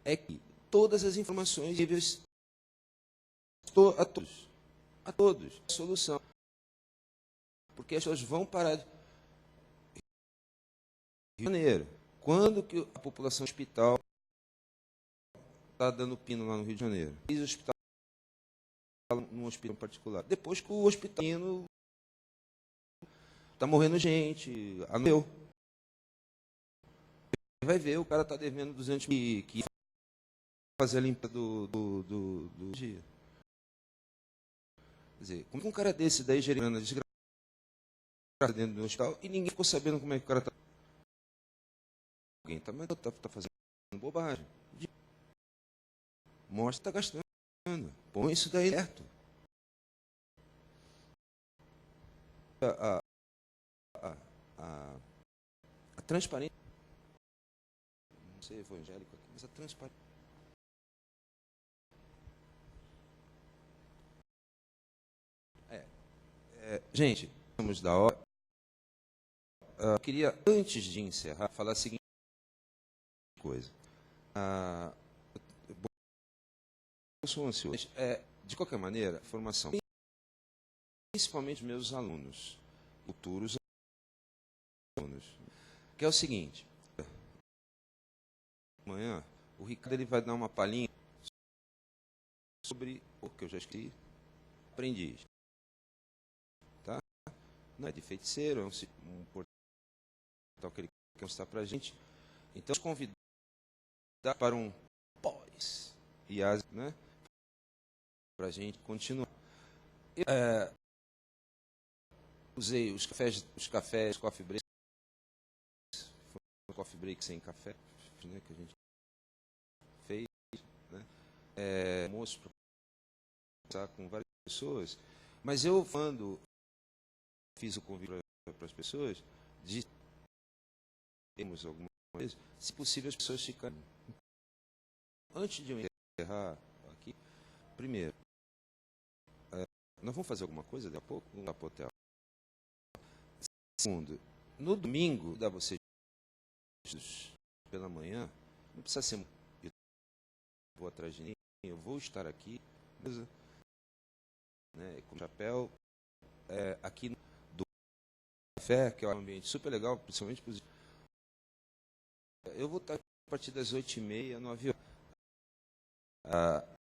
Speaker 1: é que todas as informações disponíveis a todos, a solução. Porque as pessoas vão parar de Rio de Janeiro. Quando que a população hospital está dando pino lá no Rio de Janeiro? Fiz hospital num hospital particular. Depois que o hospital está morrendo gente, anunciou. Vai ver, o cara está devendo 200 mil que fazer a limpa do dia. Quer dizer, como que um cara desse daí gerando a desgraça dentro do hospital e ninguém ficou sabendo como é que o cara está. Alguém está fazendo bobagem. Mostra que está gastando. Põe isso daí certo. A transparência. Não sei evangélico aqui, mas a transparência. Gente, estamos da hora. Eu queria, antes de encerrar, falar a seguinte coisa. Eu sou ansioso. De qualquer maneira, formação, principalmente meus alunos, futuros alunos, que é o seguinte. Amanhã, o Ricardo ele vai dar uma palhinha sobre o que eu já escrevi, aprendiz. Tá? Não é de feiticeiro, é um portal que ele quer mostrar para a gente. Então, convidar para um pós e as, né? Para a gente continuar. Usei os cafés, coffee break, foi um coffee break sem café, né, que a gente fez, né? Almoço para conversar com várias pessoas, mas eu fiz o convite para as pessoas, temos alguma coisa, se possível as pessoas ficarem. Antes de eu encerrar aqui, primeiro, nós vamos fazer alguma coisa daqui a pouco? Vamos lá para o hotel. Segundo, no domingo, dá vocês pela manhã, não precisa ser eu vou atrás de ninguém, eu vou estar aqui, né, com chapéu, aqui do café, que é um ambiente super legal, principalmente para os... Eu vou estar a partir das 8h30 no avião.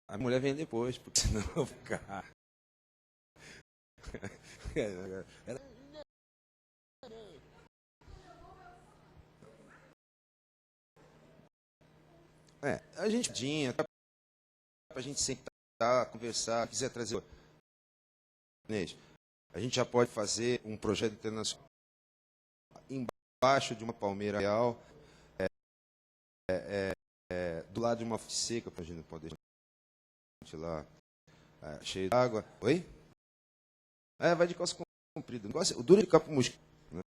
Speaker 1: A mulher vem depois, porque senão eu vou ficar... A gente tinha para a gente sentar, conversar, quiser trazer. A gente já pode fazer um projeto internacional embaixo de uma palmeira real, do lado de uma fonte seca, para a gente não poder lá cheio de água. Oi? Vai de calça comprida. O duro é de capo mosquito, né?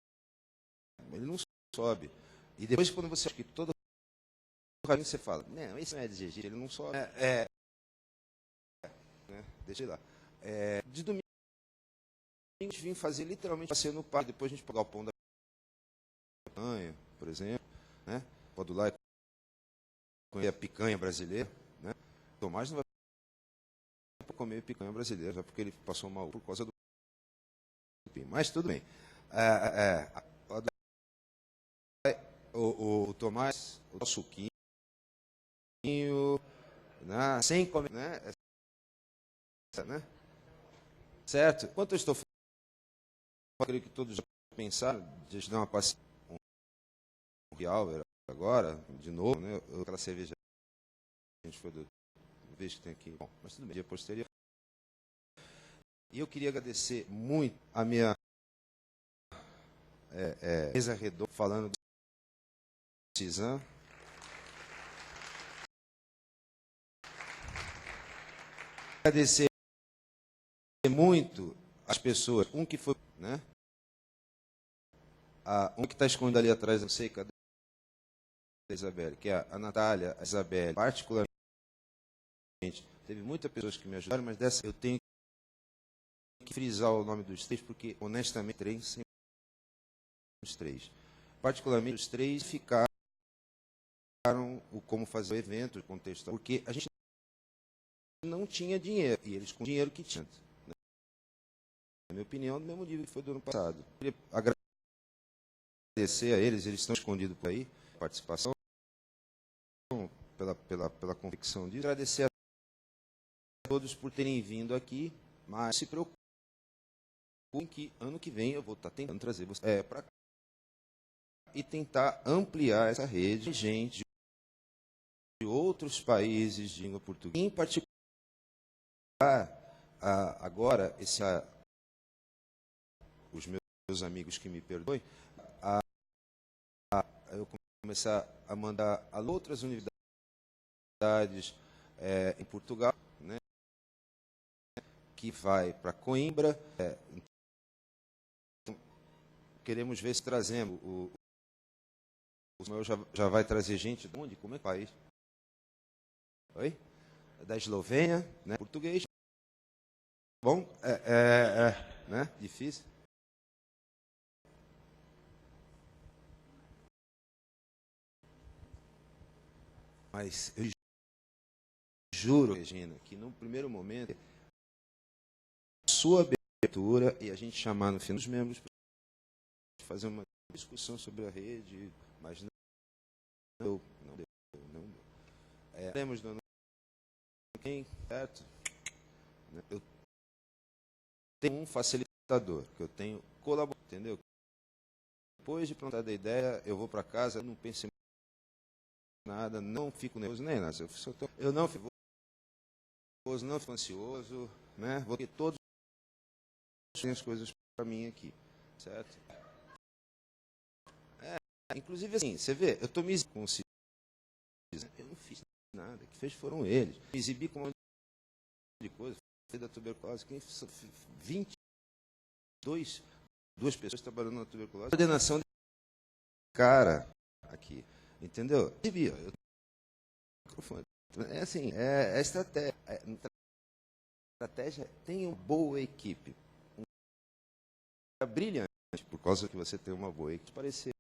Speaker 1: Ele não sobe. E depois, quando você acha que todo o caminho você fala, não, esse não é de jiu-jitsu, ele não sobe. Né? Deixa ele lá. De domingo, a gente vinha fazer literalmente passeio no parque, depois a gente pegar o pão da picanha, por exemplo, né? Pode ir lá e comer a picanha brasileira, né? O Tomás não vai comer picanha brasileira, já porque ele passou mal por causa do... Mas tudo bem. O Tomás, o suquinho, né? Sem comer, né? Certo? Enquanto eu estou falando, eu creio que todos já pensaram, deixa eu dar uma paciência, um real agora, de novo, né? Aquela cerveja a gente foi do vez que tem aqui. Bom, mas tudo bem, dia posterior. E eu queria agradecer muito a minha mesa redonda, falando do CISAM. Agradecer muito as pessoas, um que foi, né? Um que está escondido ali atrás, não sei, cadê a Isabelle, que é a Natália, a Isabelle, particularmente, teve muitas pessoas que me ajudaram, mas dessa eu tenho que frisar o nome dos três, porque honestamente, os três. particularmente os três ficaram o como fazer o evento, o contexto, porque a gente não tinha dinheiro, e eles com o dinheiro que tinham. Né? Na minha opinião, do mesmo nível que foi do ano passado. Eu queria agradecer a eles estão escondidos por aí, a participação, pela convicção disso. Agradecer a todos por terem vindo aqui, mas se preocupem que ano que vem eu vou estar tentando trazer você para cá e tentar ampliar essa rede de gente de outros países de língua portuguesa. Em particular, agora, os meus amigos que me perdoem, eu começar a mandar a outras universidades em Portugal, né, que vai para Coimbra. Então, queremos ver se trazemos. O Samuel já vai trazer gente de onde? Como é que é o país? Oi? Da Eslovênia, né? Português. Bom, né? Difícil. Mas eu juro, Regina, que no primeiro momento, sua abertura e a gente chamar no fim dos membros para fazer uma discussão sobre a rede, mas não deu. Temos do ano que vem, certo? Eu tenho um facilitador, que eu tenho colaborador, entendeu? Depois de plantar da ideia, eu vou para casa, não penso em nada, não fico nervoso nem nada. Eu não fico nervoso, não fico ansioso, né? Vou ter todos as coisas para mim aqui, certo? Inclusive assim, você vê, eu estou me exibindo, eu não fiz nada, que fez foram eles. Me exibi com um monte de coisa, da tuberculose, 22 pessoas trabalhando na tuberculose, coordenação de cara aqui, entendeu? É assim, é estratégia. Estratégia tem uma boa equipe. Brilhante, por causa que você tem uma boa equipe, parecer.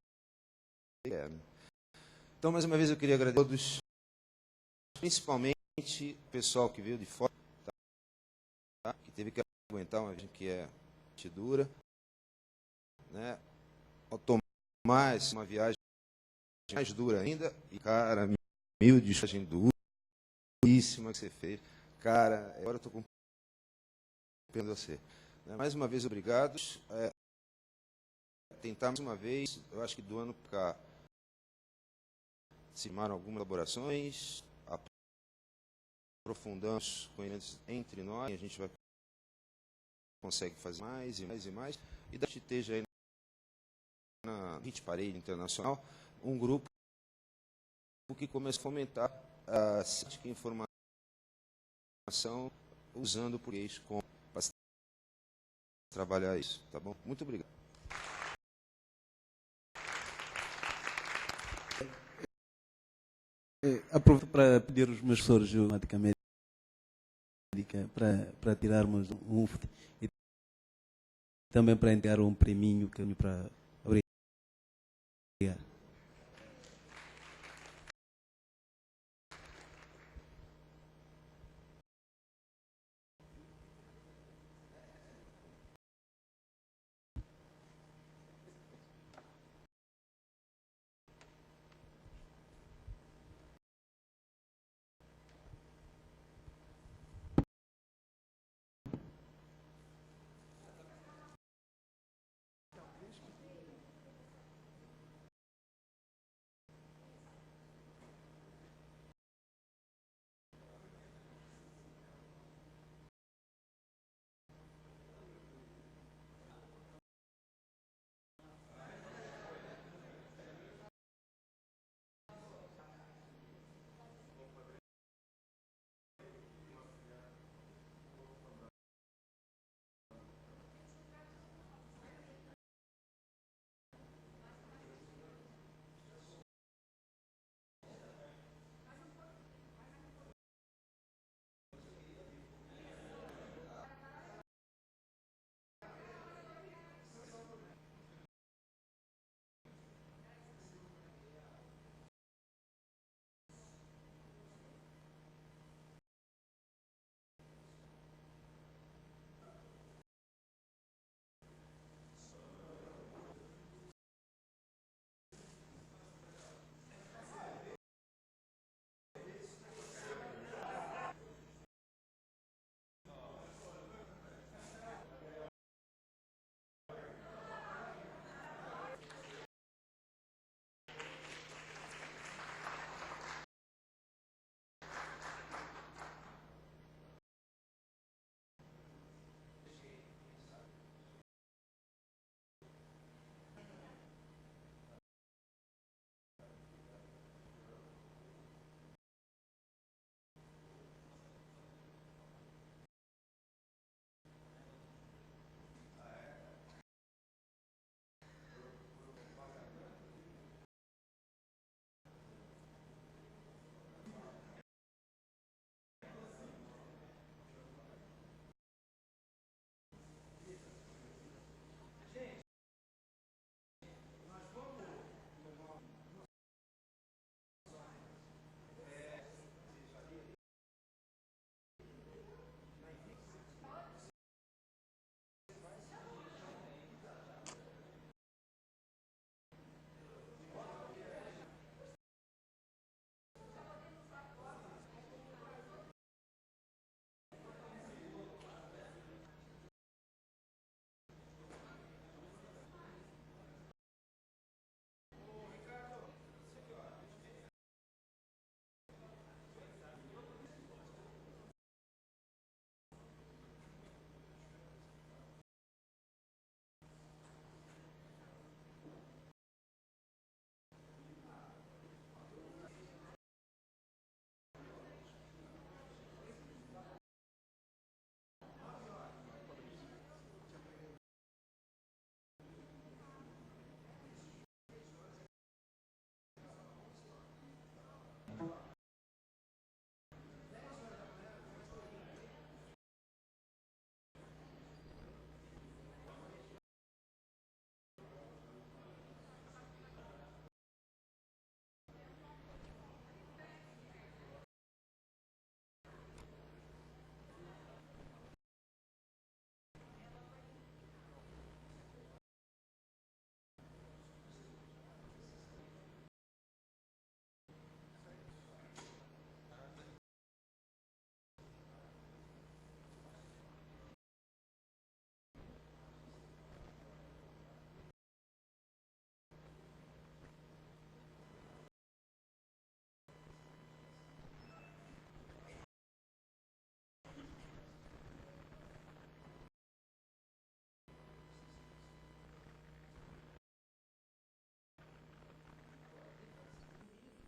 Speaker 1: Então, mais uma vez, eu queria agradecer a todos, principalmente o pessoal que veio de fora, tá? Que teve que aguentar uma gente que é dura, né? Ao tomar uma viagem mais dura ainda, e cara, meio de viagem duríssima que você fez, cara, agora eu estou compreendendo você. Mais uma vez, obrigado. Tentar mais uma vez, eu acho que do ano para cá, se formaram algumas elaborações, aprofundamos conhecimentos entre nós, a gente vai consegue fazer mais e mais e mais, e da gente esteja aí na Hit Parade Internacional, um grupo que começa a fomentar a informação usando o português para trabalhar isso, tá bom? Muito obrigado.
Speaker 9: Aproveito para pedir aos meus professores de matemática médica para tirarmos um e também para entregar um preminho que eu para obrigado.